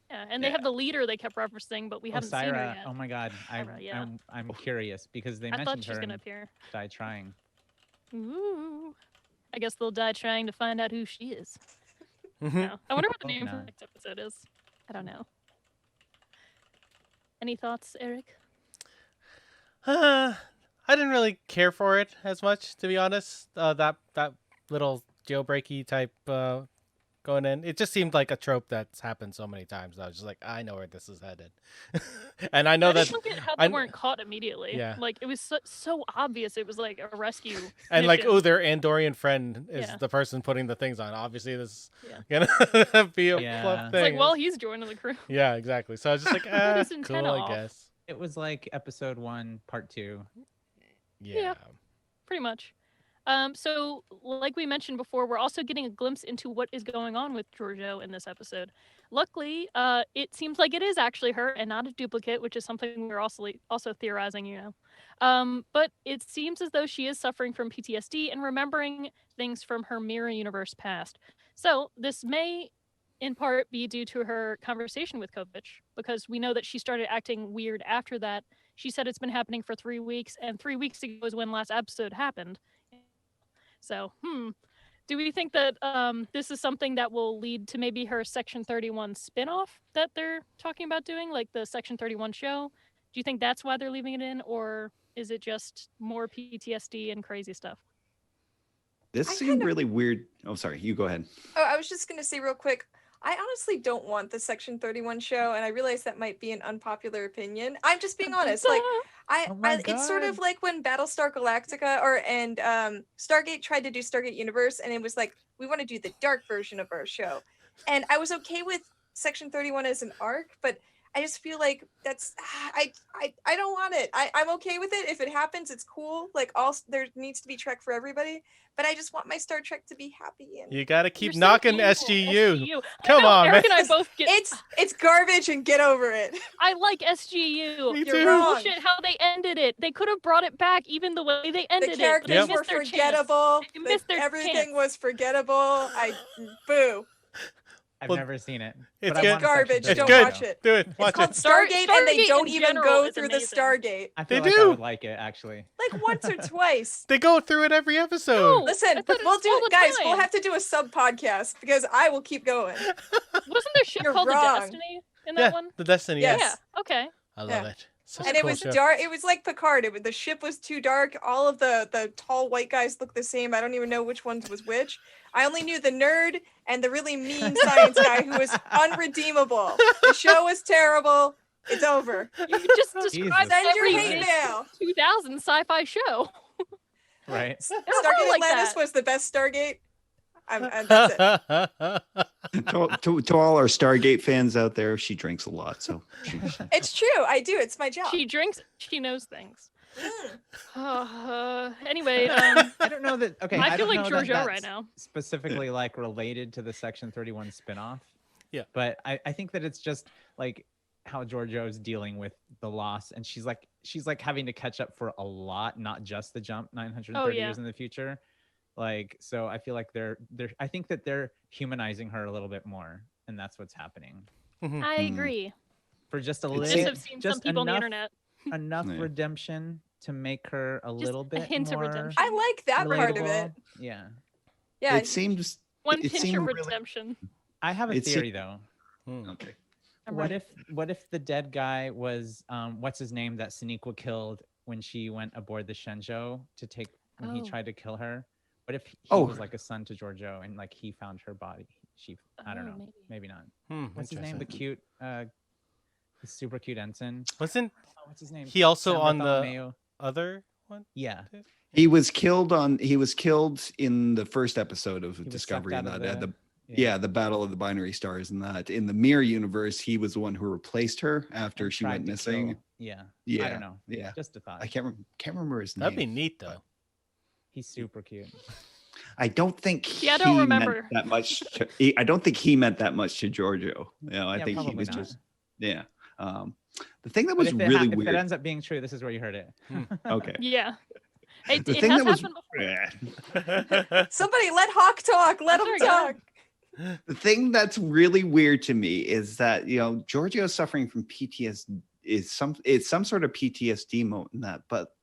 Yeah, and they have the leader they kept referencing, but we haven't seen her Syra. yet. Oh my God. Syra, yeah. I'm curious because they I thought mentioned she was her gonna and appear. died trying. Ooh. I guess they'll die trying to find out who she is. Mhm. No. I wonder what the Hope name for not. next episode is. I don't know. Any thoughts, Eric? I didn't really care for it as much, to be honest. That little jailbreaky type going in, it just seemed like a trope that's happened so many times. I was just like, I know where this is headed, and I know I that. just don't get how I- they weren't caught immediately. Yeah. Like it was so obvious. It was like a rescue. And like, mission. oh, their Andorian friend is Yeah. the person putting the things on. Obviously, this Yeah. is gonna be a Yeah. fluff It's thing. It's like, well, he's joining the crew. Yeah, exactly. So I was just like, his cool, antenna I off. guess. It was like episode 1, part 2. Yeah. Pretty much. So like we mentioned before, we're also getting a glimpse into what is going on with Georgiou in this episode. Luckily, it seems like it is actually her and not a duplicate, which is something we're also theorizing, But it seems as though she is suffering from PTSD and remembering things from her mirror universe past. So this may, in part, be due to her conversation with Kovich, because we know that she started acting weird after that. She said it's been happening for 3 weeks, and 3 weeks ago is when last episode happened. So, do we think that this is something that will lead to maybe her Section 31 spinoff that they're talking about doing, like the Section 31 show? Do you think that's why they're leaving it in, or is it just more PTSD and crazy stuff? This I seemed kind of- really weird. Oh, sorry, you go ahead. Oh, I was just going to say real quick, I honestly don't want the Section 31 show, and I realize that might be an unpopular opinion. I'm just being honest. Like, Oh my it's sort of God. like when Battlestar Galactica and Stargate tried to do Stargate Universe, and it was like, we want to do the dark version of our show. And I was okay with Section 31 as an arc, but I just feel like that's I don't want it. I'm okay with it. If it happens, it's cool. Like there needs to be Trek for everybody, but I just want my Star Trek to be happy and You gotta keep You're so knocking evil, SGU. I Come know, on, Eric man. and I both get. it's garbage and get over it. I like SGU. Me You're too. wrong. Bullshit how they ended it. They could have brought it back even the way they ended The it. characters But they were missed their chance. forgettable. They missed their Everything chance. was forgettable. Boo. I've Well, never seen it. it's but I good. want a Section Garbage, It's don't 31 good. watch show. it. Do it. It's Watch called it. Stargate, and they Stargate don't in even general go is through the amazing. Stargate. I feel They like I do. would like it actually. Like once or twice. They go through it every episode. No. Listen, I thought it we'll was do all it, the guys. We'll time. have to do a sub podcast because I will keep going. Wasn't there ship You're called wrong. the Destiny in Yeah, that one? the Destiny. Yes. Yes. Yeah. Okay. I love Yeah. it. Such And a it cool was show. dark. It was like Picard. The ship was too dark. All of the tall white guys looked the same. I don't even know which ones was which. I only knew the nerd and the really mean science guy who was unredeemable. The show was terrible. It's over. You just described Jesus Send your every hate mail. 2000 sci-fi show. Right. Stargate like Atlantis that. was the best Stargate. That's it. To all our Stargate fans out there, she drinks a lot, so It's true. I do. It's my job. She drinks. She knows things. Mm. Anyway, I don't know that. Okay, I feel don't like know that Georgiou right that's now. specifically like related to the Section 31 spinoff. Yeah. But I think that it's just like how Georgiou is dealing with the loss, and she's like having to catch up for a lot, not just the jump 930 yeah. years in the future. Like, so I feel like I think that they're humanizing her a little bit more, and that's what's happening I agree. for just a It's- I little, just have seen some just people on the enough, internet. enough Yeah. redemption to make her a Just little a bit hint of more redemption. I like that part of it. relatable. Yeah. Yeah. it seems One it pinch seemed of really- redemption. I have a It theory though. okay. I'm What ready. if the dead guy was what's his name that Sonequa killed when she went aboard the Shenzhou to take when he Oh. tried to kill her? What if he Oh. was like a son to Georgiou and like he found her body? I don't Oh, know. Maybe not. Hmm, What's his name? The interesting. cute the super cute ensign. Wasn't Oh, what's his name? he also San on the Bartholomew. other one? Yeah. He was killed in the first episode of was Discovery, sucked and out of that had the- the Yeah, the Battle of the Binary Stars, and that in the mirror universe, he was the one who replaced her after And she tried went to missing. kill- Yeah. I Yeah, don't know. yeah. Just a thought. I can't remember his That'd be name. neat though. He's super cute. I don't think Yeah, I don't he remember. meant that much. I don't think he meant that much to Georgiou. I Yeah, think he probably was not. just the thing that But was if really if it weird. ends up being true, this is where you heard it. Okay. Yeah. It The has thing that was happened before. Somebody let Hawk talk. Let There him we go. talk. the thing that's really weird to me is that Georgiou is suffering from PTSD. It's some sort of PTSD mode in that, but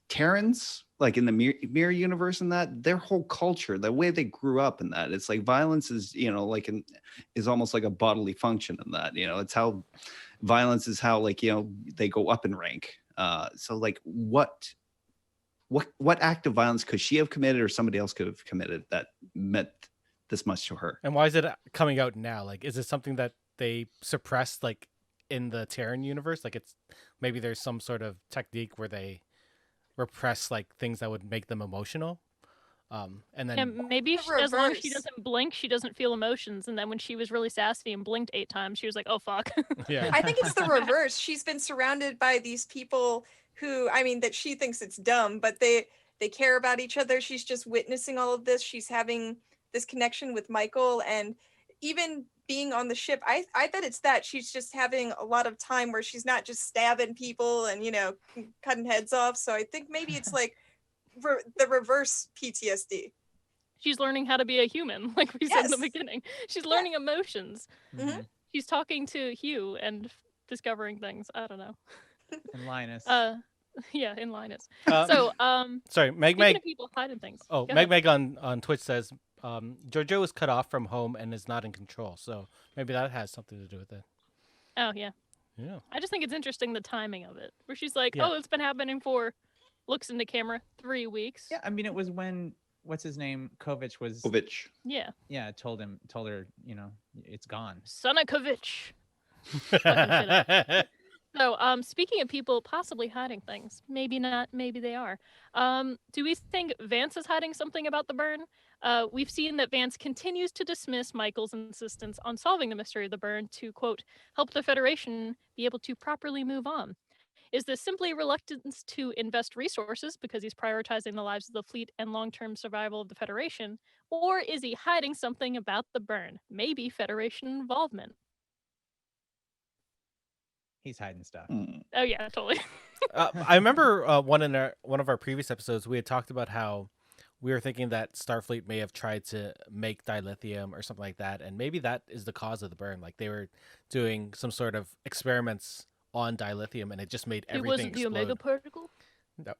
Terrans, like in the mirror universe, and that their whole culture, the way they grew up, in that it's like violence is is almost like a bodily function in that. It's how violence is how they go up in rank. So like what act of violence could she have committed, or somebody else could have committed, that meant this much to her? And why is it coming out now? Like, is it something that they suppressed, like in the Terran universe? Like, it's maybe there's some sort of technique where they repress like things that would make them emotional. And then And maybe The as long as she reverse. doesn't blink, she doesn't feel emotions. And then when she was really sassy and blinked 8 times, she was like, "Oh fuck." yeah, I think it's the reverse. She's been surrounded by these people who, I mean, that she thinks it's dumb, but they care about each other. She's just witnessing all of this. She's having this connection with Michael, and even being on the ship, I bet it's that she's just having a lot of time where she's not just stabbing people and cutting heads off. So I think maybe it's like the reverse PTSD. She's learning how to be a human, like we said in the Yes. beginning. She's learning emotions. Mhm. She's talking to Hugh and discovering things. I don't know. And Linus. Yeah, in Linus. Uh, So, sorry, Meg speaking Meg. of people hiding things. Oh, go Meg ahead. Meg on Twitch says Georgiou is cut off from home and is not in control. So maybe that has something to do with it. Oh yeah. Yeah. I just think it's interesting the timing of it, where she's like, Yeah. "Oh, it's been happening for," looks in the camera, 3 weeks. Yeah, I mean, it was when what's his name, Kovic was. Ovich. Yeah. Yeah, told her, it's gone. Sonakovich. So, speaking of people possibly hiding things, maybe not, maybe they are. Do we think Vance is hiding something about the burn? We've seen that Vance continues to dismiss Michael's insistence on solving the mystery of the burn to, quote, help the Federation be able to properly move on. Is this simply reluctance to invest resources because he's prioritizing the lives of the fleet and long-term survival of the Federation? Or is he hiding something about the burn? Maybe Federation involvement. He's hiding stuff. Oh yeah, totally. I remember one of our previous episodes, we had talked about how we were thinking that Starfleet may have tried to make dilithium or something like that, and maybe that is the cause of the burn. Like they were doing some sort of experiments on dilithium, and it just made It everything wasn't the explode. Omega particle. No.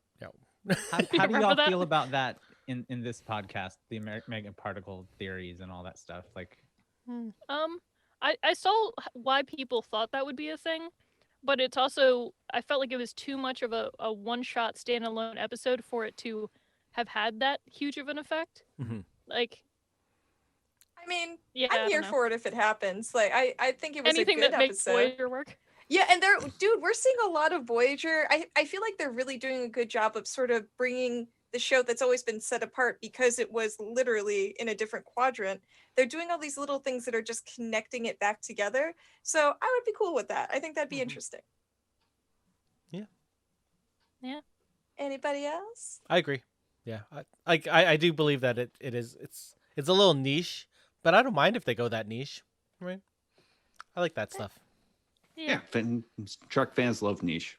How do Remember y'all that? feel about that in this podcast, the mega particle theories and all that stuff? Like, I saw why people thought that would be a thing, but it's also, I felt like it was too much of a one-shot standalone episode for it to have had that huge of an effect. Mhm. Like, I mean, yeah, I I'm don't here know. for it if it happens. Like I think it was Anything a good that makes episode. Voyager work. Yeah, and we're seeing a lot of Voyager. I feel like they're really doing a good job of sort of bringing the show that's always been set apart because it was literally in a different quadrant. They're doing all these little things that are just connecting it back together. So I would be cool with that. I think that'd be interesting. Yeah. Yeah. Anybody else? I agree. Yeah, I do believe that it's a little niche, but I don't mind if they go that niche. Right? I like that stuff. Yeah. Truck fans love niche.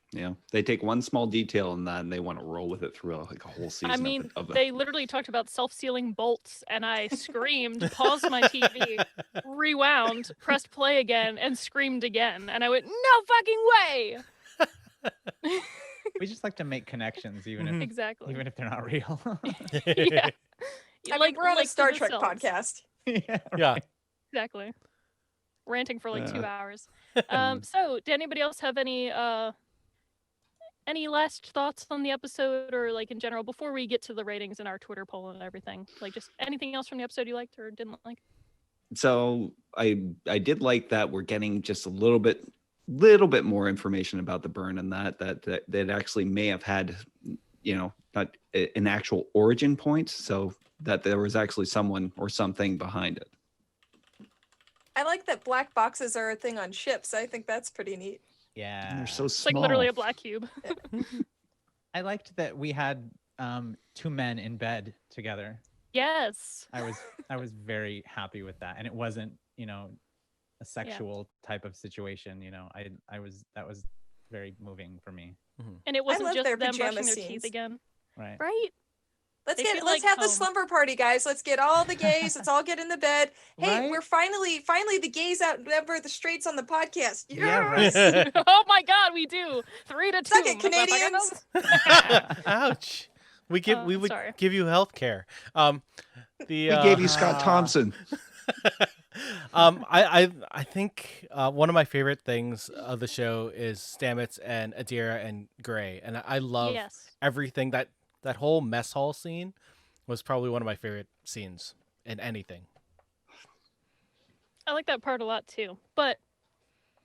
They take one small detail in that and they want to roll with it through like a whole season. I mean, of it. they literally talked about self-sealing bolts, and I screamed, paused my TV, rewound, pressed play again, and screamed again. And I went, "No fucking way!" we just like to make connections, even Mhm. Exactly. if they're not real. Yeah. I mean, we're on a Star Trek podcast. Yeah. Yeah. Exactly. Ranting for like 2 Uh. hours. So, did anybody else have any last thoughts on the episode, or like in general before we get to the ratings and our Twitter poll and everything? Like just anything else from the episode you liked or didn't like? So I did like that we're getting just a little bit more information about the burn, and that actually may have had, not an actual origin point, so that there was actually someone or something behind it. I like that black boxes are a thing on ships. I think that's pretty neat. Yeah. And they're so It's like small. literally a black cube. I liked that we had 2 men in bed together. Yes. I was very happy with that, and it wasn't a sexual type of situation. That was very moving for me. And it wasn't love just their them pajama brushing their scenes. teeth again. Right. Right? Let's They feel let's like have the home. slumber party, guys. Let's get all the gays. Let's all get in the bed. Hey, Right? we're finally the gays outnumber the straights on the podcast. Yeah, Yes! right. Oh my god, we do. 3-2. Suck it, Canadians. Ouch. We would sorry. give you health care. The We gave you Scott Thompson. I think one of my favorite things of the show is Stamets and Adira and Gray, and I love Yes. everything that whole mess hall scene was probably one of my favorite scenes in anything. I like that part a lot too. But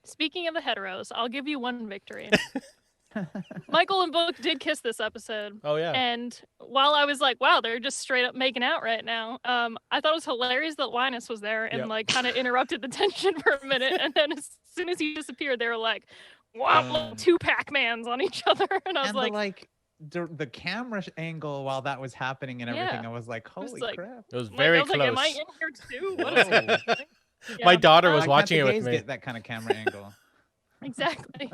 speaking of the heteros, I'll give you one victory. Michael and Book did kiss this episode. Oh yeah. And while I was like, wow, they're just straight up making out right now, I thought it was hilarious that Linus was there and Yep. like kind of interrupted the tension for a minute. And then as soon as he disappeared, they were like, wow, like 2 Pac-Mans on each other. And I was And like, the camera angle while that was happening and everything, Yeah. I was like, was holy like- crap. It was I very was like, close. am I in here too? What is Whoa. happening? My Yeah. daughter was Why can't watching the it with gays me. get that kind of camera angle. Exactly.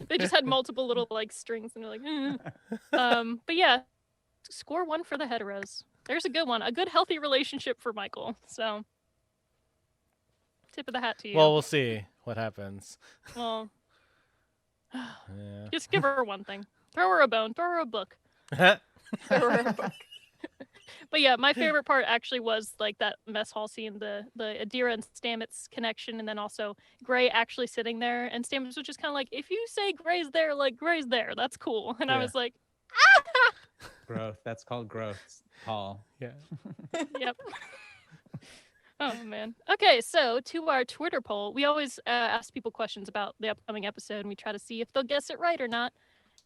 They just had multiple little like strings and they're like, but yeah, score 1 for the heteros. There's a good one, a good healthy relationship for Michael. So tip of the hat to you. Well, we'll see what happens. Well, Yeah. just give her one thing. Throw her a bone. Throw her a book. But yeah, my favorite part actually was like that mess hall scene, the Adira and Stamets connection, and then also Gray actually sitting there, and Stamets was just kind of like, if you say Gray's there, like Gray's there, that's cool. And I Yeah. was like, Growth. That's called growth, Paul. Yeah. yep. Oh man. Okay, so to our Twitter poll, we always ask people questions about the upcoming episode, and we try to see if they'll guess it right or not.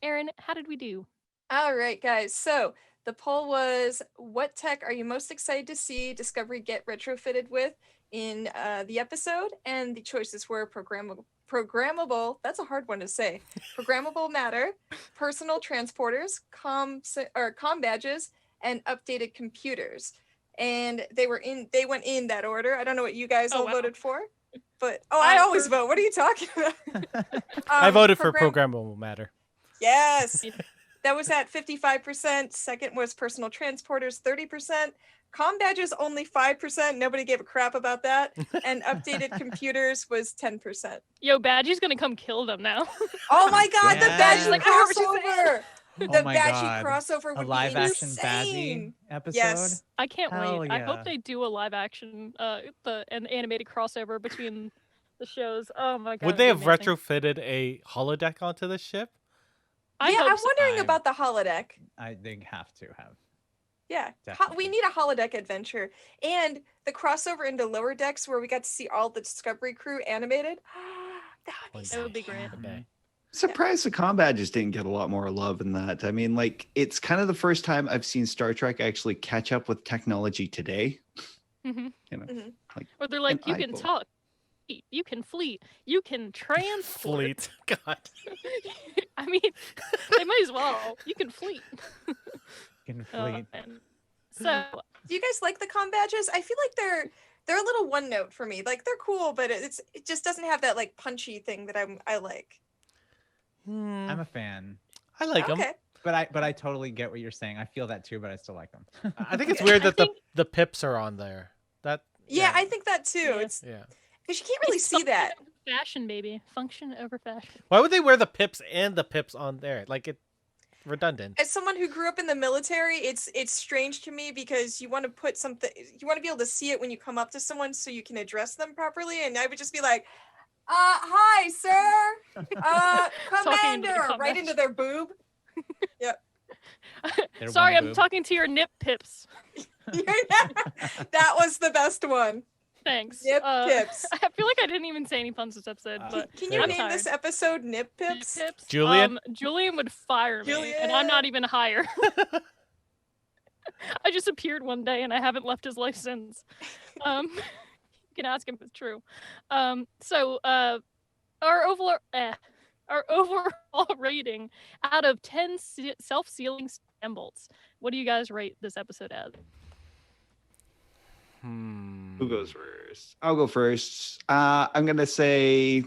Aaron, how did we do? All right, guys. So the poll was, what tech are you most excited to see Discovery get retrofitted with in the episode? And the choices were programmable, that's a hard one to say, programmable matter, personal transporters, com badges, and updated computers. And they went in that order. I don't know what you guys all wow. voted for, but I always vote. What are you talking about? I voted for programmable matter. Yes. That was at 55%. Second was personal transporters, 30%. Com badges, only 5%. Nobody gave a crap about that. And updated computers was 10%. Yo, Badgie's gonna come kill them now. Oh my God, the Yes. Badgie Like, I heard what you crossover. The Oh my Badgie God. crossover A would live be action insane. Badgie episode. Yes. I can't Hell wait. I yeah. hope they do a live action, an animated crossover between the shows. Oh my god. Would they have it'd be amazing. retrofitted a holodeck onto this ship? I Yeah, hope I'm so. wondering I- about the holodeck. They have to have. Yeah, we Definitely. need a holodeck adventure. And the crossover into Lower Decks where we got to see all the Discovery crew animated. That would be That so That would be great. Okay. Surprised the combat just didn't get a lot more love in that. I mean, like, it's kind of the first time I've seen Star Trek actually catch up with technology today. Mhm. You know, Mhm. like Or they're like, an you can iPhone. talk, you can fleet, you can transport. Fleet. God. I mean, they might as well. You can fleet. Can fleet. And so Do you guys like the com badges? I feel like they're a little one note for me. Like they're cool, but it just doesn't have that like punchy thing that I like. I'm a fan, I like them. Okay. but I totally get what you're saying. I feel that too, but I still like them. I think it's Okay. weird I that think- the pips are on there. That Yeah, I think that too. Yeah. It's yeah. because you can't really it's see that. function over fashion, baby. Function over fashion. Why would they wear the pips and the pips on there? Like it redundant. As someone who grew up in the military, it's strange to me because you want to put something, you want to be able to see it when you come up to someone so you can address them properly. And I would just be like, hi, sir, Talking into the commander, com right badge. into their boob. They're Sorry, one I'm boob. talking to your nip pips. That was the best one. Thanks. Nip pips. I feel like I didn't even say any puns this episode, but Can you I'm name this tired. episode Nip Nip Pips? pips. Julian? Julian would fire me, and Julian! I'm not even higher. I just appeared one day, and I haven't left his life since. You can ask him if it's true. So our overall rating out of 10 self-sealing stem bolts. What do you guys rate this episode as? Who goes first? I'll go first. I'm gonna say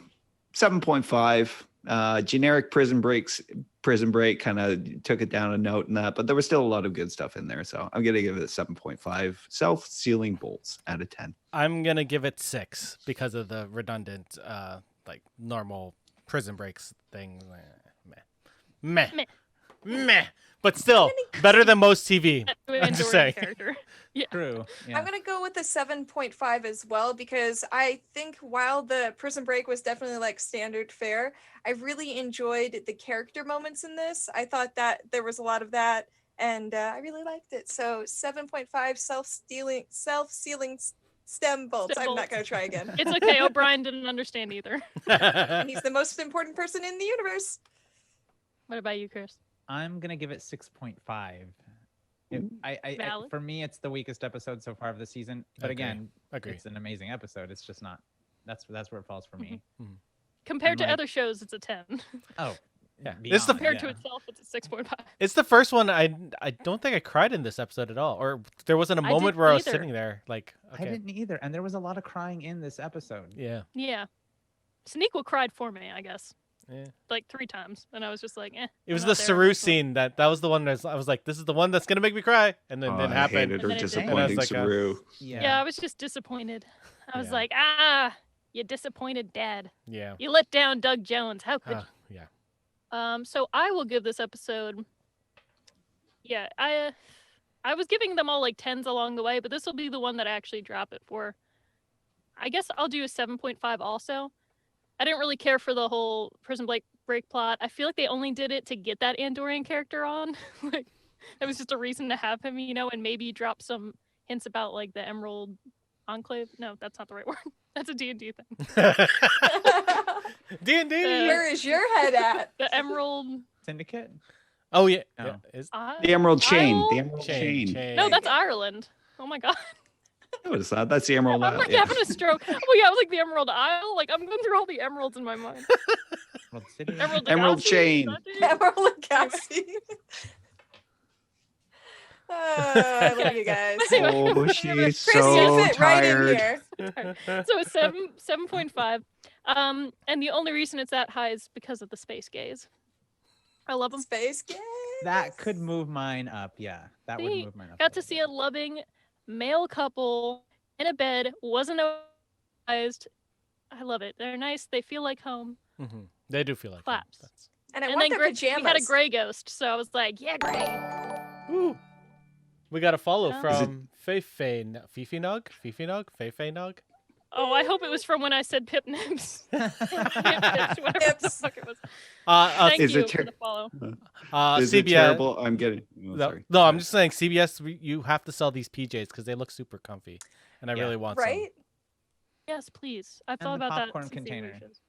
7.5. Generic prison break kind of took it down a note in that, but there was still a lot of good stuff in there. So I'm gonna give it a 7.5. Self-sealing bolts out of 10. I'm gonna give it 6 because of the redundant, like normal prison breaks thing. Meh. But still, better than most TV. I'm just saying. Character. Yeah. True. Yeah. I'm gonna go with the 7.5 as well, because I think while the prison break was definitely like standard fare, I really enjoyed the character moments in this. I thought that there was a lot of that, and I really liked it. So 7.5 self-sealing stem bolts. Stem I'm not bolts. gonna try again. It's okay. O'Brien didn't understand either. He's the most important person in the universe. What about you, Chris? I'm gonna give it 6.5. Valid. For me, it's the weakest episode so far of the season. But Okay. again, Agree. it's an amazing episode. It's just not. That's where it falls for me. Compared I'm to like- other shows, it's a 10. Oh, Yeah. beyond, It's the- Compared to yeah. itself, it's a 6.5. It's the first one I don't think I cried in this episode at all, or there wasn't a I moment didn't where I was either. sitting there like, okay, I didn't either, and there was a lot of crying in this episode. yeah, Yeah. Sneakle cried for me, I guess. yeah. Like 3 times. And I was just like, eh. It was I'm the not there Saru emotionally. scene that was the one that I was like, this is the one that's gonna make me cry, and then Oh, it didn't I happen. hated And her then it did. disappointing like, Saru. Yeah, I was just disappointed. I was Yeah. like, you disappointed dad. Yeah. You let down Doug Jones. How could Yeah. you? So I will give this episode. Yeah, I was giving them all like 10s along the way, but this will be the one that I actually drop it for. I guess I'll do a 7.5 also. I didn't really care for the whole prison break plot. I feel like they only did it to get that Andorian character on. Like, it was just a reason to have him, and maybe drop some hints about like the Emerald Enclave. No, that's not the right word. That's a D&D thing. D&D. Where is your head at? The Emerald. Syndicate. Oh yeah. Oh. Yeah. Is The Emerald Chain. Isle? The Emerald Chain. No, that's Ireland. Oh my god. No, it's not. That's the Emerald I'm Isle. like Yeah. having a stroke. Oh yeah, I was like the Emerald Isle. Like I'm going through all the emeralds in my mind. Emerald City. Emerald Lagasse? Chain. Is that it? Emerald Lagasse. I love you guys. Oh, she's Chris, so you fit right in tired. here. So it's 7.5. And the only reason it's that high is because of the space gaze. I love them. Space Gaze. That could move mine up. Yeah, that would See, move mine up. Got to little see bit. a loving male couple in a bed. Wasn't advised. I love it. They're nice. They feel like home. Mhm. They do feel like Claps. that. That's- And I and want then their we had a pajamas. gray ghost, so I was like, yeah, gray. Woo. We got a follow Yeah. Is it- from Fifi Nog. Oh, I hope it was from when I said Pip Nips. Pip Nips, whatever the Nips. fuck it was. Thank Is you it for the follow. Is it CBS. terrible? I'm getting. Oh, No, sorry. no, I'm just saying CBS. You have to sell these PJs because they look super comfy, and I Yeah. really want some. Right? Yes, please. I've And thought the about popcorn that. since the container. origins.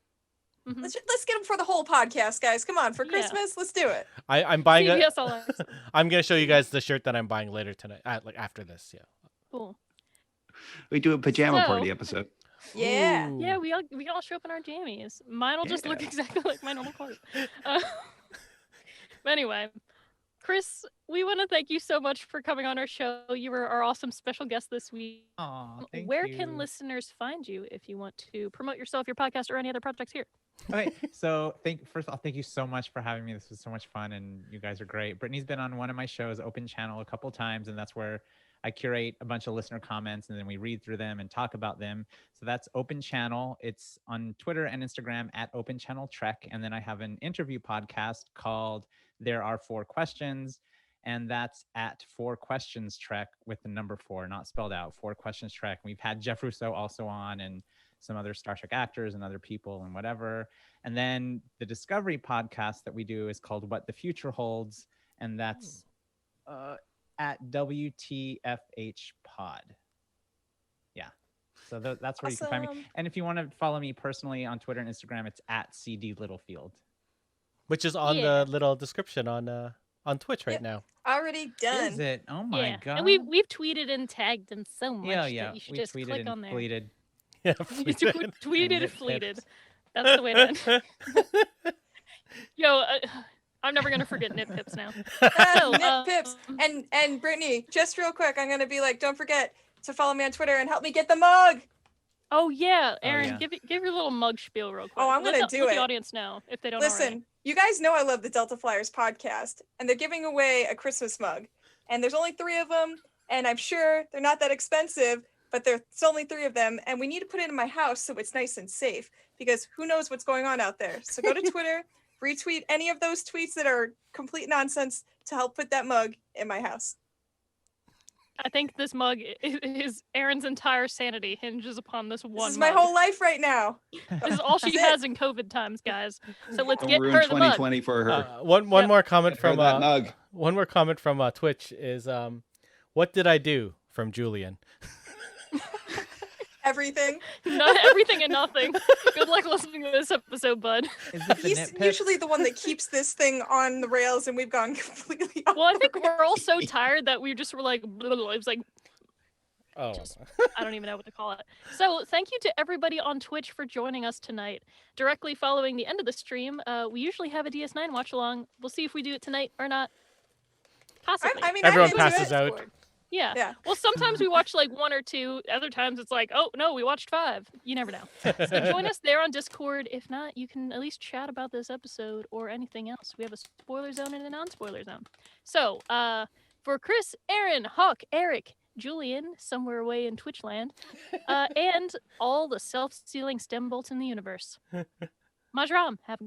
Mhm. Let's get them for the whole podcast, guys. Come on, for Yeah. Christmas, let's do it. I'm buying a. CBS All Access. I'm gonna show you guys the shirt that I'm buying later tonight. Like after this, yeah. Cool. We do a pajama So- party episode. Yeah. Ooh. Yeah, we all show up in our jammies. Mine will just look Yeah. exactly like my normal clothes. But anyway, Chris, we want to thank you so much for coming on our show. You were our awesome special guest this week. Aw, thank Where you. can listeners find you if you want to promote yourself, your podcast, or any other projects here? Okay, so first of all, thank you so much for having me. This was so much fun, and you guys are great. Brittany's been on one of my shows, Open Channel, a couple times, and that's where I curate a bunch of listener comments, and then we read through them and talk about them. So that's Open Channel. It's on Twitter and Instagram at Open Channel Trek, and then I have an interview podcast called There Are 4 Questions, and that's at 4 Questions Trek with the number 4, not spelled out. 4 Questions Trek. We've had Jeff Russo also on, and some other Star Trek actors and other people and whatever. And then the Discovery podcast that we do is called What the Future Holds, and that's at WTFH Pod. Yeah. So that's where you can find me. Awesome. And if you want to follow me personally on Twitter and Instagram, it's at CD Littlefield. Which is on Yeah. the little description on Twitch right Yep. now. Already done. Is it? Oh my yeah. god. And we've tweeted and tagged them so much yeah. that you should We just tweeted click and on there. fleeted. Yeah, You fleeted. tweeted Nip fleeted. pips. That's the way to end. Yo, I'm never gonna forget nip pips now. So, Nip pips. And Brittany, just real quick, I'm gonna be like, don't forget to follow me on Twitter and help me get the mug. Oh yeah, Aaron, yeah. give your little mug spiel real quick. Oh, I'm gonna let do the it. audience know if they don't Listen, already. you guys know I love the Delta Flyers podcast, and they're giving away a Christmas mug. And there's only 3 of them, and I'm sure they're not that expensive, but there's only 3 of them, and we need to put it in my house so it's nice and safe, because who knows what's going on out there. So go to Twitter, retweet any of those tweets that are complete nonsense to help put that mug in my house. I think this mug is Aaron's entire sanity hinges upon this one. This is my mug. whole life right now. This is all she That's it. has in COVID times, guys. So let's Don't get ruin her the mug. 2020 for her. One Yep. more comment Her from that mug. one more comment from Twitch is what did I do from Julian? Everything. Not everything and nothing. Good luck listening to this episode, bud. Is this the He's nip pips? usually the one that keeps this thing on the rails, and we've gone completely off. Well, I think the we're all rails. so tired that we just were like, blah, blah, blah. It was like, Oh, I don't even know what to call it. So thank you to everybody on Twitch for joining us tonight. Directly following the end of the stream, we usually have a DS9 watch along. We'll see if we do it tonight or not. Possibly. I mean, Everyone I'm into passes it. out. Yeah. Yeah. Well, sometimes we watch like 1 or 2. Other times it's like, oh no, we watched 5. You never know. So join us there on Discord. If not, you can at least chat about this episode or anything else. We have a spoiler zone and a non-spoiler zone. So, for Chris, Aaron, Hawk, Eric, Julian, somewhere away in Twitchland, and all the self-sealing stem bolts in the universe. Majram, have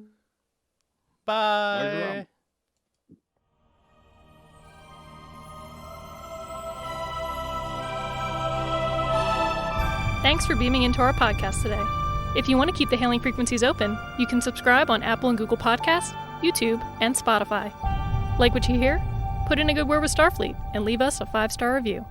bye. Thanks for beaming into our podcast today. If you want to keep the hailing frequencies open, you can subscribe on Apple and Google Podcasts, YouTube, and Spotify. Like what you hear? Put in a good word with Starfleet and leave us a 5-star review.